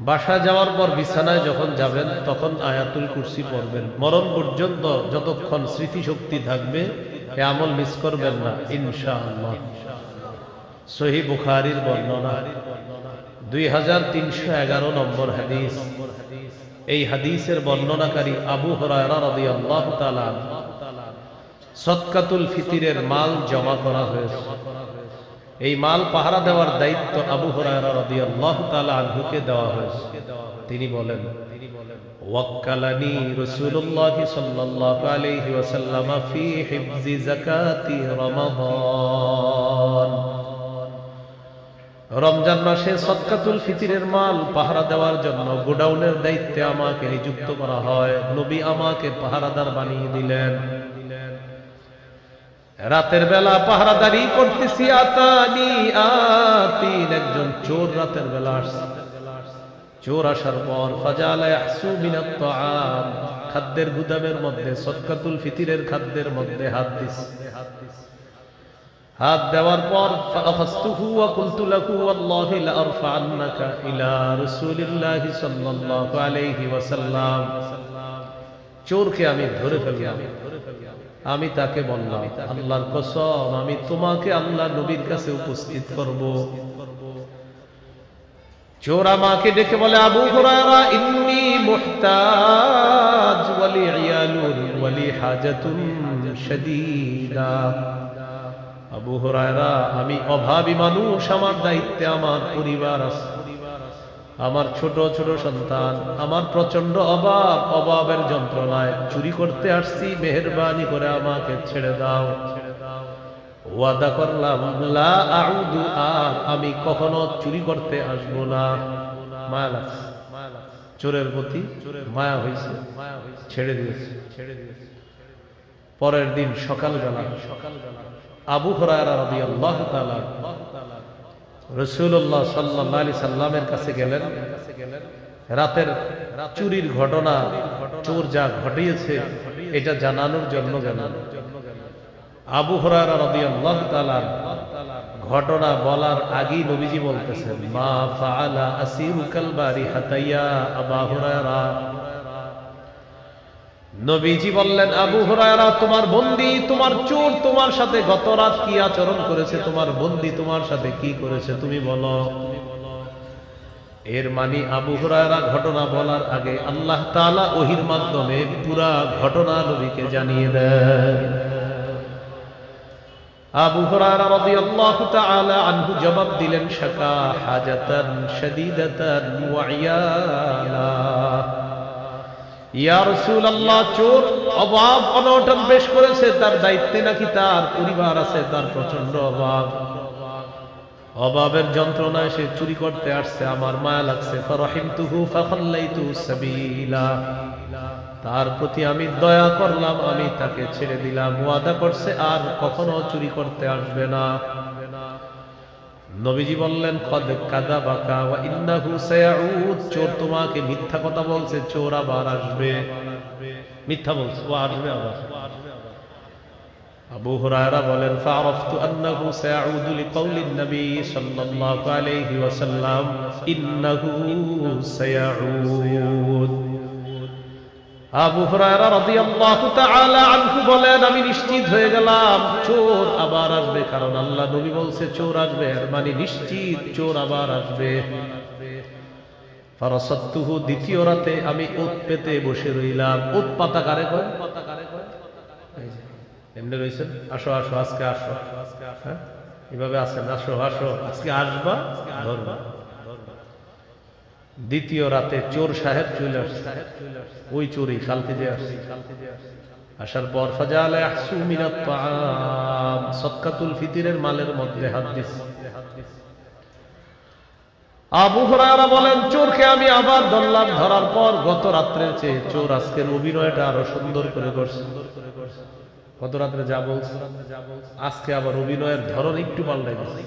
বাসায় যাওয়ার পর বিছানায় যখন যাবেন তখন আয়াতুল কুরসি পড়বেন। মরণ পর্যন্ত যতক্ষণ স্মৃতিশক্তি থাকবে এ আমল মিস করবেন না ইনশাআল্লাহ। সহিহ বুখারীর বর্ণনা 2311 নম্বর হাদিস। এই হাদিসের বর্ণনাকারী আবু হুরায়রা রাদিয়াল্লাহু তাআলা। সদকাতুল ফিতরের মাল জমা করা হয়েছে। এই মাল পাহারা দেওয়ার দায়িত্ব আবু হুরায়রা রাদিয়াল্লাহু তাআলা আনহুকে দেওয়া হয়েছে। তিনি বলেন ওয়াক্কালানি রাসূলুল্লাহ সাল্লাল্লাহু আলাইহি ওয়াসাল্লাম ফি হিফজি যাকাতি রমাদান। রমজান মাসে সদকাতুল ফিতরের মাল পাহারা দেওয়ার জন্য গোডাউনের দায়িত্বে আমাকে নিযুক্ত করা হয়। নবী আমাকে পাহারাদার বানিয়ে দিলেন। রাতের বেলা পাহারাদারি করতেছি। একজন চোর রাতের বেলা আসছে। চোর আসার পর ফাজালা ইয়াহসু মিনাত তাআম, খাদ্যের গুদামের মধ্যে সদকাতুল ফিতরের খাদ্যের মধ্যে হাত দিছে। হাত দেওয়ার পর ফাআখাযতুহু ওয়া কুলতু লাহু ওয়াল্লাহি লা আরফা'আন্নাকা ইলা রাসূলিল্লাহি সাল্লাল্লাহু আলাইহি ওয়াসাল্লাম। চোরকে আমি ধরে ফেললাম। আমি তাকে বললাম আল্লাহর কসম আমি তোমাকে আল্লাহর নবীর কাছে উপস্থিত করব। চোর আমাকে ডেকে বলে আবু হুরায়রা ইন্নী মুহতাজ ওয়া লি ইয়ালুন ওয়া লি হাজাতুন শাদীদা। আবু হুরায়রা আমি অভাবী মানুষ, আমার দায়িত্বে আমার পরিবার আছে, আমার ছোট ছোট সন্তান, আমার প্রচন্ড অভাব, অভাবের যন্ত্রণায় চুরি করতে আসছি, মেহেরবানি করে আমাকে ছেড়ে দাও। ওয়াদা করলাম লা আউদু, আর আমি কখনো চুরি করতে আসব না। মায়া লাগছে, চোরের প্রতি মায়া হয়েছে, ছেড়ে দিয়েছে। পরের দিন সকালবেলা আবু হুরায়রা রাদিয়াল্লাহু তাআলা রাসূলুল্লাহ সাল্লাল্লাহু আলাইহি সাল্লামের কাছে গেলেন। রাতের চুরির ঘটনা, চোর যা ঘটিয়েছে এটা জানানোর জন্য গেলেন। আবু হুরায়রা রাদিয়াল্লাহু তাআলা ঘটনা বলার আগেই নবীজি বলতেছেন মা ফাআলা আসিরুকাল বারিহাতা ইয়া আবু হুরায়রা। নবীজি বললেন আবু হুরায়রা তোমার বন্দী, তোমার চোর তোমার সাথে গত রাত কি আচরণ করেছে, তোমার বন্দী তোমার সাথে কি করেছে তুমি বলো। এর মানে আবু হুরায়রা ঘটনা বলার আগে আল্লাহ তাআলা ওহীর মাধ্যমে পুরা ঘটনা নবীকে জানিয়ে দেন। আবু হুরায়রা রাদিয়াল্লাহু তাআলা আনহু জবাব দিলেন শাকা হাজাতান শাদীদাতান ওয়া ইয়ালা। ইয়া রাসূলুল্লাহ, চোর অভাব অনটন পেশ করেছে, তার দায়িত্বে নাকি তার পরিবার আছে, তার প্রচন্ড অভাব, অভাবের যন্ত্রণায় সে চুরি করতে আসছে, আমার মায়া লাগছে। ফারাহিমতুহু ফাখাল্লাইতু সাবিলা, তার প্রতি আমি দয়া করলাম, আমি তাকে ছেড়ে দিলাম। ওয়াদা করছে আর কখনো চুরি করতে আসবে না। নবীজি বললেন কদ কাযাবাকা ওয়া ইন্নাহু সায়াউদ, চোর তোমাকে মিথ্যা কথা বলছে, চোর আবার আসবে। মিথ্যা বলছে, ও আসবে আবার। আবু হুরায়রা বলেন ফাআরাফতু আন্নাহু সায়াউদু লিকাউলিন নবী সাল্লাল্লাহু আলাইহি ওয়াসাল্লাম ইন্নাহু সায়াউদ। আবু হুরায়রা রাদিয়াল্লাহু তাআলা আনহু বলেন আমি নিশ্চিত হয়ে গেলাম চোর আবার আসবে, কারণ আল্লাহ নবী বলছে চোর আসবে, এর মানে নিশ্চিত চোর আবার আসবে। ফারাসাতুহু, দ্বিতীয় রাতে আমি ওত পেতে বসে রইলাম। ওত পাতা কারে কয়? এমনি রয়েছেন, আসো আসো আজকে আসো, হ্যাঁ এভাবে আসেন, আসো আসো আজকে আসবা, ধরবা। দ্বিতীয় রাতে চোর সাহেব চলে আসছে, ওই চোরই কালকে যে আসছে। আসার পর ফাজালা ইয়াহসু মিনাত তাআম, সাদকাতুল ফিতরের মালের মধ্যে হাত দিছে। আবু হুরায়রা বলেন চোরকে আমি আবার ধরলাম, ধরার পর গত রাত্রের চেয়ে চোর আজকের অভিনয়টা আরো সুন্দর করে করছে। গত রাত্রে যা বলছে আজকে আবার অভিনয়ের ধরন একটু পাল্টে গেছে।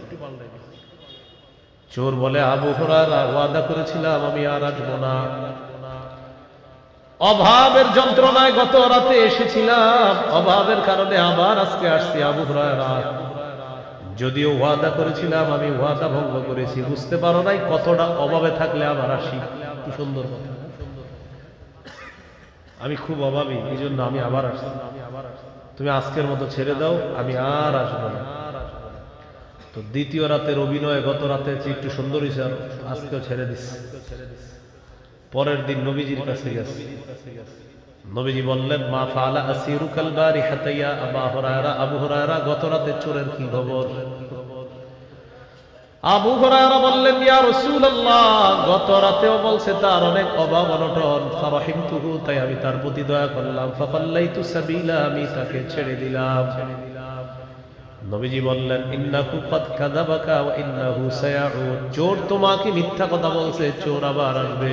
চোর বলে আবু হুরায়রা ওয়াদা করেছিলাম আমি আর আসবো না, অভাবের যন্ত্রণায় গত রাতে এসেছিলাম, অভাবের কারণে আবার আজকে আসছি। আবু হুরায়রা, যদিও ওয়াদা করেছিলাম আমি ওয়াদা ভঙ্গ করেছি, বুঝতে পারো নাই কতটা অভাবে থাকলে আবার আসি। কি সুন্দর কথা, আমি খুব অভাবী, এই জন্য আমি আবার আসছি, তুমি আজকের মতো ছেড়ে দাও, আমি আর আসবো না। তো দ্বিতীয় রাতের অভিনয় গত রাতের চেয়ে একটু সুন্দর হয়েছে, আজকেও ছেড়ে দিচ্ছে। পরের দিন নবীজির কাছে গেছে, নবীজি বললেন মা ফাআলা আসিরুকাল বারিহাতা ইয়া আবু হুরায়রা, আবু হুরায়রা গত রাতে চোরের কি খবর? আবু হুরায়রা বললেন ইয়া রাসূলুল্লাহ, গত রাতেও বলছে তার অনেক অভাব অনটন, ফারাহিমতুহু, তাই আমি তার প্রতি দয়া করলাম, ফাকাল্লাইতু সাবিলা, আমি তাকে ছেড়ে দিলাম। নবীজি বললেন ইন্নাহু ক্বাদ কাযাবাকা ওয়া ইন্নাহু সায়াউদ, চোর তোমাকে মিথ্যা কথা বলছে, চোর আবার আসবে।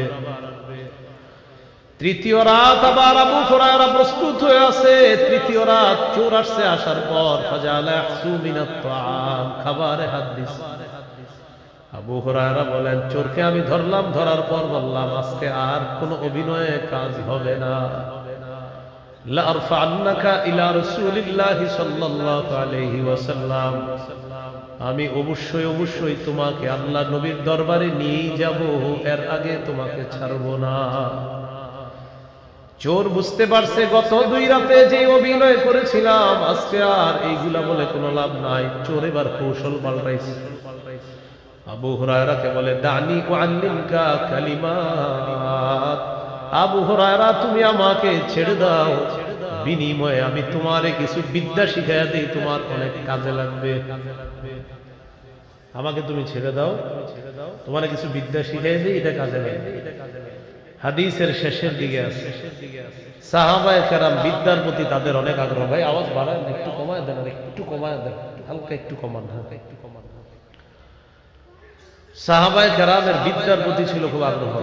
তৃতীয় রাত আবার আবু হুরায়রা প্রস্তুত হয়ে আছে। তৃতীয় রাত চোর আসছে, আসার পর ফাজালা ইয়াহসু মিনাত তাআম, খাবারে হাত দিছে। আবু হুরায়রা বলেন চোরকে আমি ধরলাম, ধরার পর বললাম আজকে আর কোন অভিনয়ে কাজ হবে না। লা আরফা'ন্নাকা ইলা রাসূলিল্লাহি সাল্লাল্লাহু আলাইহি ওয়াসাল্লাম, আমি অবশ্যই তোমাকে আল্লাহর নবীর দরবারে নিয়ে যাব, এর আগে তোমাকে ছাড়ব না। চোর বুঝতে পারছে গত 2 রাতে যে অভিনয় করেছিলাম আজকে আর এইগুলা বলে কোনো লাভ নাই। চোর এবার কৌশল পাল্টাইছে। আবু হুরায়রাকে বলে দানি উআল্লিমকা কালিমাত, আবু হুরায়রা তুমি আমাকে ছেড়ে দাও, বিনিময়ে আমি তোমারে কিছু বিদ্যা শিখাইয়া দেই, তোমার অনেক কাজে লাগবে। আমাকে তুমি ছেড়ে দাও, তোমারে কিছু বিদ্যা শিখাইয়া দেই, এটা কাজে লাগবে। হাদিসের শেষের দিকে আছে সাহাবায়ে কেরাম বিদ্যার প্রতি তাদের অনেক আগ্রহ। ভাই আওয়াজ বাড়ান, একটু কমায় দেন, একটু কমায় দেন, হালকা একটু কমান, হালকা একটু কমান। সাহাবায়ে কেরামের বিদ্যার প্রতি ছিল খুব আগ্রহ।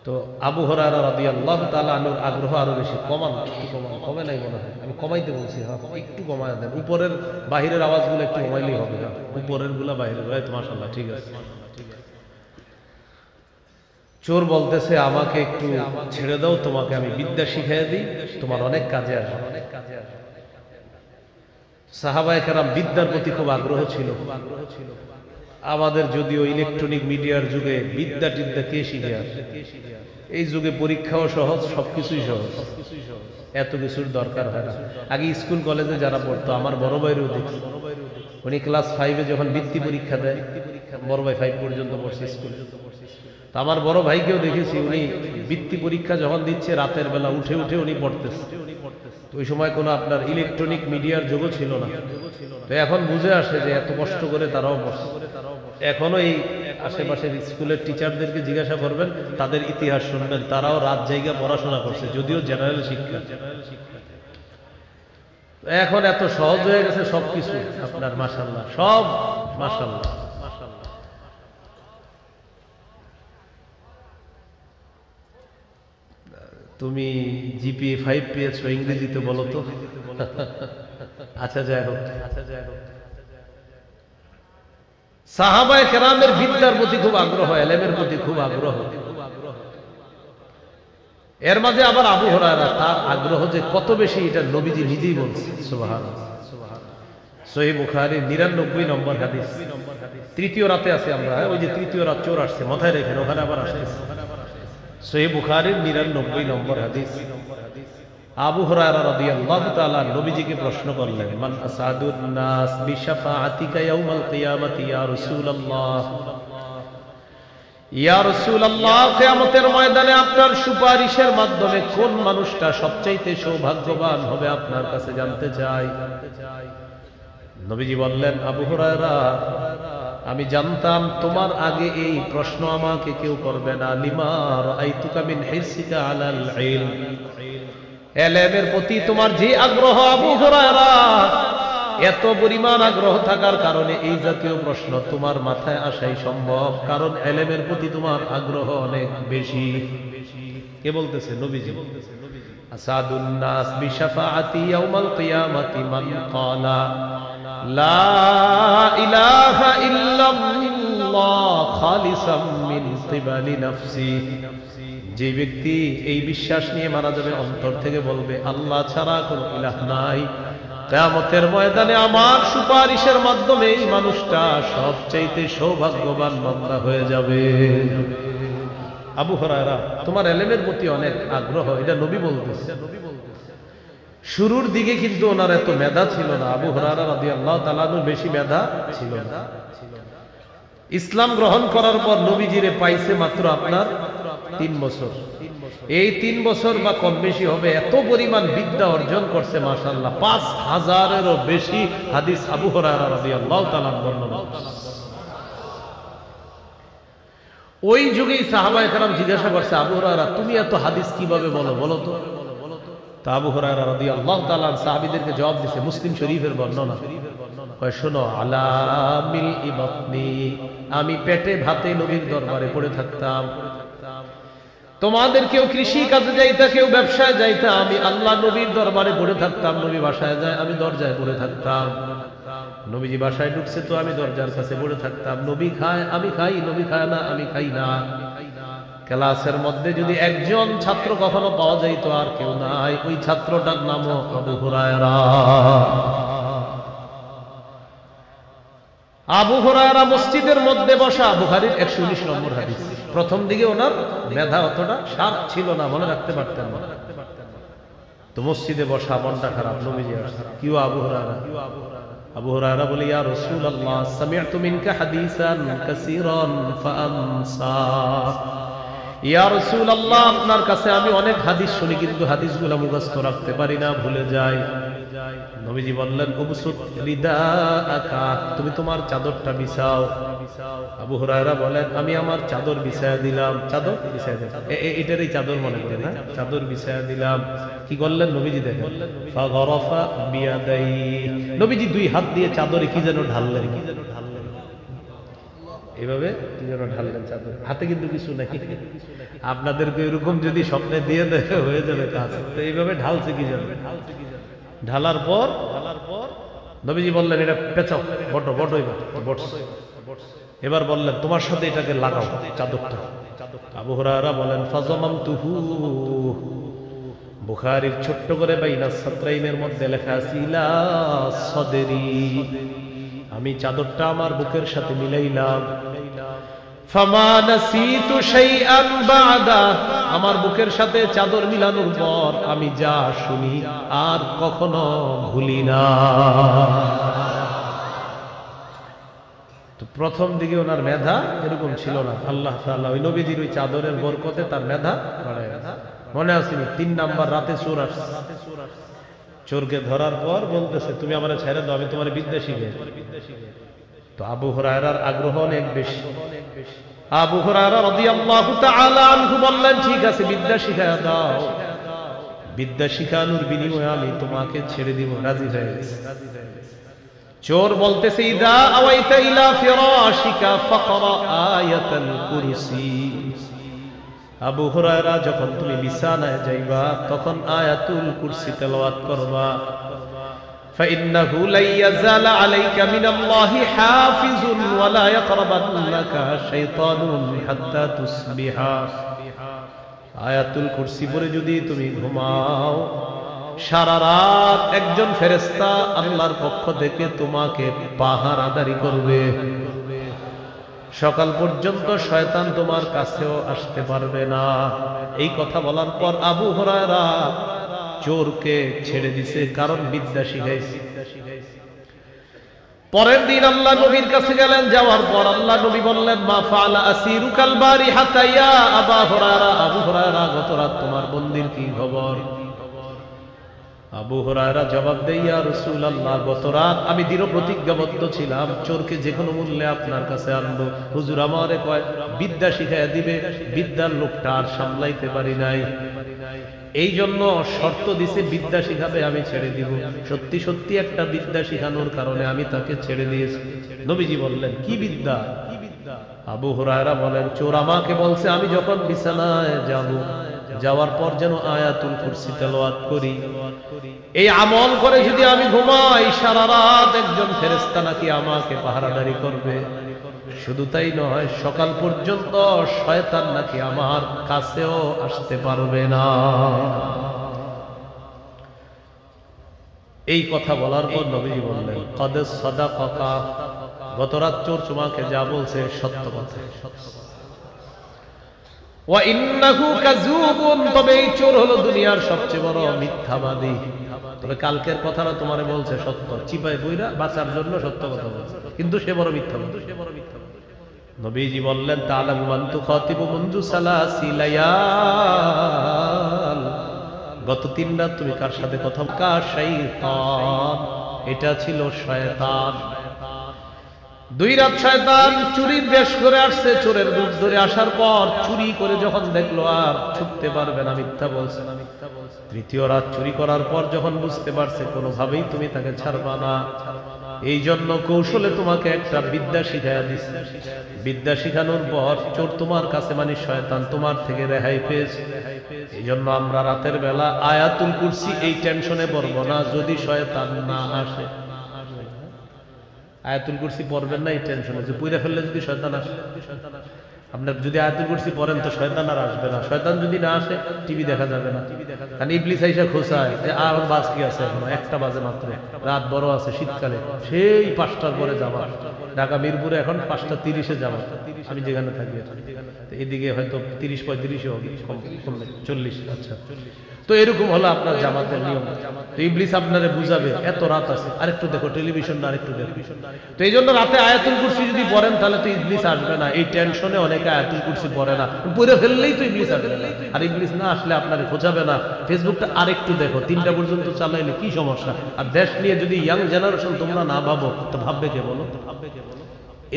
তো আবু হুরায়রা রাদিয়াল্লাহু তাআলা আনহুর আগ্রহ আরো বেশি। কমান, একটু কমান, কমে নাই মনে হয়, আমি কমাইতে বলছি। হ্যাঁ একটু কমায় দেন, উপরের বাহিরের আওয়াজগুলো একটু কমাইলেই হবে, উপরের গুলা বাহিরের। ভাই মাশাআল্লাহ, ঠিক আছে। চোর বলতেছে আমাকে একটু ছেড়ে দাও, তোমাকে আমি বিদ্যা শিখাইয়া দিই, তোমার অনেক কাজে আসবে। সাহাবায়ে কেরাম বিদ্যার প্রতি খুব আগ্রহ ছিল। আমাদের যদিও ইলেকট্রনিক মিডিয়ার যুগে বিদ্যা টিদ্যা কে শিখে আসে? এই যুগে পরীক্ষাও সহজ, সবকিছুই সহজ, এত কিছুর দরকার হয় না। আগে স্কুল কলেজে যারা পড়তো, আমার বড় ভাইয়েরও দেখি, উনি ক্লাস 5-এ যখন বৃত্তি পরীক্ষা দেয়, বড় ভাই 5 পর্যন্ত পড়ছে স্কুল, তো আমার বড় ভাইকেও দেখেছি উনি বৃত্তি পরীক্ষা যখন দিচ্ছে রাতের বেলা উঠে উনি পড়তেছে। ওই সময় কোনো আপনার ইলেকট্রনিক মিডিয়ার যুগও ছিল না। তো এখন বুঝে আসে যে এত কষ্ট করে তারাও পড়ছে। এখনো এই আশেপাশের স্কুলের টিচারদেরকে জিজ্ঞাসা করবেন, তাদের ইতিহাস শুনবেন, তারাও রাত জায়গা পড়াশোনা করছে, যদিও জেনারেল শিক্ষা। এখন এত সহজ হয়ে গেছে সবকিছু আপনার, মাশাআল্লাহ, সব মাশাআল্লাহ। তুমি জিপিএ 5 পেয়েছো, ইংরেজিতে বলো তো। আচ্ছা যাই হোক, সাহাবায়ে কেরামের বিদ্যার প্রতি খুব আগ্রহ, ইলমের প্রতি খুব আগ্রহ। এর মাঝে আবার আবু হুরায়রা, তার আগ্রহ যে কত বেশি এটা নবীজি নিজেই বলছে, সুবহানাল্লাহ। সহিহ বুখারী 99 নম্বর হাদিস, তৃতীয় রাতে আছে আমরা, ওই যে তৃতীয় রাত চোর আসছে, মাথায় রেখেন, ওখানে আবার আসতেছে। সহিহ বুখারীর 99 নম্বর হাদিস। আবু হুরায়রা রাদিয়াল্লাহু তাআলা নবীজিকে প্রশ্ন করলেন, মান আসাদুন নাস বিশাফাআতিকা ইয়াউমাল কিয়ামাতি ইয়া রাসূলুল্লাহ, ইয়া রাসূলুল্লাহ, কিয়ামতের ময়দানে আপনার সুপারিশের মাধ্যমে কোন মানুষটা সবচাইতে সৌভাগ্যবান হবে আপনার কাছে জানতে চাই। নবীজি বললেন, আবু হুরায়রা, আমি জানতাম তোমার আগে এই প্রশ্ন আমাকে কেউ করবে না। লিমা রাআইতুকা মিন হিরসিকা আলাল ইলম, ইলমের প্রতি তোমার যে আগ্রহ আবু হুরায়রা, এত পরিমাণ আগ্রহ থাকার কারণে এই জাতীয় প্রশ্ন তোমার মাথায় আসাই সম্ভব, কারণ ইলমের প্রতি তোমার আগ্রহ অনেক বেশি। কে বলতেছে? নবীজি। আসাদুন নাস বিশাফাআতি ইয়াউমাল কিয়ামাতি মান ক্বালা লা ইলাহা ইল্লাল্লাহ খালিসাম মিন কিবালি নাফসি, যে ব্যক্তি এই বিশ্বাস নিয়ে মারা যাবে, অন্তর থেকে বলবে আল্লাহ ছাড়া কোনো ইলাহ নাই, কিয়ামতের ময়দানে আমার সুপারিশের মাধ্যমে এই মানুষটা সবচাইতে সৌভাগ্যবান বান্দা হয়ে যাবে। আবু হুরায়রা, তোমার ইলমের প্রতি অনেক আগ্রহ, এটা নবী বলতেছে। শুরুর দিকে কিন্তু ওনার এত মেধা ছিল না। আবু হুরায়রা রাদিয়াল্লাহু তাআলা আনহু বেশি মেধা ছিল না। ইসলাম গ্রহণ করার পর নবীজিরে পাইছে মাত্র আপনার 3 বছর। এই 3 বছর বা কম বেশি হবে, এত পরিমাণ বিদ্যা অর্জন করছে, মাশাআল্লাহ। 5000-এরও বেশি হাদিস আবু হুরায়রা রাদিয়াল্লাহু তাআলা বর্ণনা। ওই যুগেই সাহাবায়ে কেরাম জিজ্ঞাসা করছে, আবু হুরায়রা, তুমি এত হাদিস কিভাবে বলো, বলো তো। তা আবু হুরায়রা রাদিয়াল্লাহু তাআলা সাহাবীদেরকে জবাব দিয়েছে, মুসলিম শরীফের বর্ণনা। কয়, শোনো, আলা মিল ইবাতনি, আমি পেটে ভাতে নবীর দরবারে পড়ে থাকতাম। তোমাদের কেউ কৃষি কাজে যাইতা, কেউ ব্যবসায় যাইতা, আমি আল্লাহ নবীর দরবারে পড়ে থাকতাম। নবী বাসায় যায়, আমি দরজায় পড়ে থাকতাম। নবীজি বাসায় ঢুকছে তো আমি দরজার কাছে পড়ে থাকতাম। নবী খায়, আমি খাই, নবী খায় না, আমি খাই না। ক্লাসের মধ্যে যদি একজন ছাত্র কখনো পাওয়া যাইতো, আর কেউ নাই, ওই ছাত্রটার নাম আবু হুরায়রা। আবু হুরায়রা মসজিদের মধ্যে বসা, বুখারীর 119 নম্বর হাদিস। প্রথম দিকে ওনার মেধা অতটা শার্প ছিল না, মনে রাখতে পারতেন না। তো মসজিদে বসা, মনটা খারাপ, নবীজি আসছে। কিও আবু হুরায়রা? আবু হুরায়রা বলে, ইয়া রাসূলুল্লাহ, সামি'তু মিনকা হাদিসান কাসীরান ফাআনসা। ইয়া রাসূলুল্লাহ, আপনার কাছে আমি অনেক হাদিস শুনি, কিন্তু হাদিসগুলো মুখস্থ রাখতে পারি না, ভুলে যাই। নবীজি বললেন, উবসুত রিদাআকা, তুমি তোমার চাদরটা বিছাও। আবু হুরায়রা বলেন, আমি আমার চাদর বিছায়া দিলাম। চাদর বিছায়া দিলাম, এটারই চাদর মনে করে না, চাদর বিছায়া দিলাম। কি করলেন নবীজি? দেখেন, ফাগরাফা বিয়াদাই, নবীজি 2 হাত দিয়ে চাদরে কি যেন ঢাললেন, এভাবে কি যেন ঢাললেন চাদর। হাতে কিন্তু কিছু নাই। আপনাদেরকে এরকম যদি স্বপ্নে দিয়ে দেখে হয়ে যাবে কাজ। তো এইভাবে ঢালছে কি যেন। ঢালার পর নবীজি বললেন, এটা পেঁচাও, বটো বটো, এবার বললেন, তোমার সাথে এটাকে লাগাও, চাদরটা। আবু হুরায়রা বলেন, ফাযামামতুহু, বুখারীর ছোট্ট করে বাইনা সাতরাইনের মধ্যে লেখা আছে, ইলা সাদরি, আমি চাদরটা আমার বুকের সাথে মিলাইলাম। ফামা নাসিতু শাইআন বা'দা, আমার বুকের সাথে চাদর মিলানোর পর আমি যা শুনি আর কখনো ভুলি না। তো প্রথম দিকে ওনার মেধা এরকম ছিল না। আল্লাহ তাআলা ওই নবীজির ওই চাদরের বরকতে তার মেধা বাড়ায়। মনে আছে 3 নাম্বার রাতে চোর আসছে। চোরকে ধরার পর বলতেছে, তুমি আমারে ছেড়ে দাও, আমি তোমার বিদ্যা শিখাই। তো আবু হুরায়রার আগ্রহ অনেক বেশি। আবু হুরায়রা রাদিয়াল্লাহু তাআলা আনহু বললেন, ঠিক আছে বিদ্যা শিখায়া দাও, বিদ্যা শিখানোর বিনিময়ে আমি তোমাকে ছেড়ে দিব। রাজি হয়ে গেছে। চোর বলতেছে, ইদা আওয়াইতা ইলা ফিরাশিকা ফাকরা আয়াতাল কুরসি। আবু হুরায়রা, যখন তুমি বিছানায় যাইবা তখন আয়াতুল কুরসি তেলাওয়াত করবা। فإنه لن يزال عليك من الله حافظ ولا يقربنك شيطان حتى تصبح। আয়াতুল কুরসি পড়ে যদি তুমি ঘুমাও, সারা রাত একজন ফেরেশতা আল্লাহর পক্ষ থেকে তোমাকে পাহারাদারি করবে। সকাল পর্যন্ত শয়তান তোমার কাছেও আসতে পারবে না। এই কথা বলার পর আবু হুরায়রা চোরকে ছেড়ে দিছে, কারণ বিদ্যা শিখাইছে। পরের দিন আল্লাহ নবীর কাছে গেলেন। যাওয়ার পর আল্লাহ নবী বললেন, মা ফাআলা আসিরুকাল বারিহাতা ইয়া আবু হুরায়রা। আবু হুরায়রা, গত রাত তোমার বন্দির কি খবর? আবু হুরায়রা জবাব দেয়, ইয়া রাসূলুল্লাহ, গত রাত আমি দৃঢ় প্রতিজ্ঞাবদ্ধ ছিলাম চোরকে যে কোনো মূল্যে আপনার কাছে আনবো। হুজুর আমারে কয় বিদ্যা শিখাইয়া দিবে, বিদ্যার লোকটা আর সামলাইতে পারি নাই, এই জন্য শর্ত দিছে বিদ্যা শিখাবে, আমি ছেড়ে দিব। সত্যি সত্যি একটা বিদ্যা শিখানোর কারণে আমি তাকে ছেড়ে দিয়েছি। নবীজি বললেন, কি বিদ্যা? আবু হুরায়রা বলেন, চোর আমাকে বলছে আমি যখন বিছানায় যাব, যাওয়ার পর যেন আয়াতুল কুরসি তেলাওয়াত করি। এই আমল করে যদি আমি ঘুমাই, সারা রাত একজন ফেরেশতা নাকি আমাকে পাহারাদারি করবে। শুধু তাই নয়, সকাল পর্যন্ত শয়তান নাকি আমার কাছেও আসতে পারবে না। এই কথা বলার পর নবীজি বললেন, কদ সাদাকাকা, গত রাত চোর তোমাকে যা বলছে সত্য কথা। ওয়া ইন্নাহু কাযুবুন, তবে এই চোর হলো দুনিয়ার সবচেয়ে বড় মিথ্যাবাদী। তবে কালকের কথাটা তোমারে বলছে সত্য, চিপায় বইরা বাঁচার জন্য সত্য কথা বলছে, কিন্তু সে বড় মিথ্যাবাদী। নবীজি বললেন, তাআলামু মান তুখাতিবু মুনযু সালাসি লায়াল, গত 3 রাত তুমি কার সাথে কথা বলছো? শাইতান, এটা ছিল শয়তান। 2 রাত শয়তান চুরির বেশ করে আসছে, চোরের রূপ ধরে আসার পর চুরি করে যখন দেখলো আর ছুটতে পারবে না, মিথ্যা বলছে। 3য় রাত চুরি করার পর যখন বুঝতে পারছে কোনোভাবেই তুমি তাকে ছাড়বা না, এই জন্য কৌশলে তোমাকে একটা বিদ্যা শিখাইয়া দিচ্ছে। বিদ্যা শিখানোর পর চোর তোমার কাছে মানে শয়তান তোমার থেকে রেহাই পেয়েছে। এই জন্য আমরা রাতের বেলা আয়াতুল কুরসি এই টেনশনে পড়ব না যদি শয়তান না আসে। আয়াতুল কুরসি পড়বেন না এই টেনশনে যে পুইরা ফেললে যদি শয়তান আসে। আপনার যদি আয়াতুল কুরসি পড়েন তো শয়তান আর আসবে না। শয়তান যদি না আসে টিভি দেখা যাবে না, কারণ ইবলিস আইসা খোঁচায় যে আর বাস কি আছে, এখনো 1টা বাজে মাত্র, রাত বড় আছে, শীতকালে সেই 5টার পরে যাওয়া। ঢাকা মিরপুরে এখন 5:30-এ যাওয়া, আমি যেখানে থাকি এদিকে হয়তো 30-35 হবে, কমবে 40। আচ্ছা, তো এরকম হলো আপনার জামাতের নিয়ম। তো ইবলিস আপনারে বুঝাবে এত রাত আছে, আরেকটু দেখো টেলিভিশন না, আরেকটু দেখো। তো এই জন্য রাতে আয়াতুল কুরসি যদি পড়েন তাহলে তো ইবলিস আসবে না। এই টেনশনে অনেকে আয়াতুল কুরসি পড়ে না, পড়ে ফেললেই তো ইবলিস আসবে না। আর ইবলিস না আসলে আপনারে খোঁজাবে না। ফেসবুকটা আরেকটু দেখো, 3টা পর্যন্ত চালাইলে কি সমস্যা? আর দেশ নিয়ে যদি ইয়াং জেনারেশন তোমরা না ভাবো তো ভাববে কে বলো?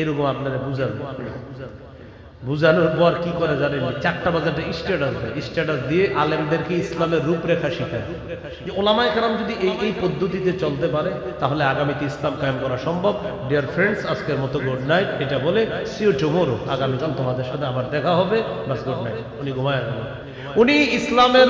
এরকম আপনারা বুঝাবে। বুঝানোর পর কি করে জানেন? 4টা বাজে স্ট্যাটাস দেয়, স্ট্যাটাস দিয়ে আলেমদেরকে ইসলামের রূপরেখা শিখায়। যে ওলামায়ে কেরাম যদি এই পদ্ধতিতে চলতে পারে তাহলে আগামীতে ইসলাম কায়েম করা সম্ভব। ডিয়ার ফ্রেন্ডস, আজকের মতো গুড নাইট। এটা বলে সি ইউ টুমরো, আগামীকাল তোমাদের সাথে আবার দেখা হবে। বাস গুড নাইট। উনি ঘুমায় গেল। উনি ইসলামের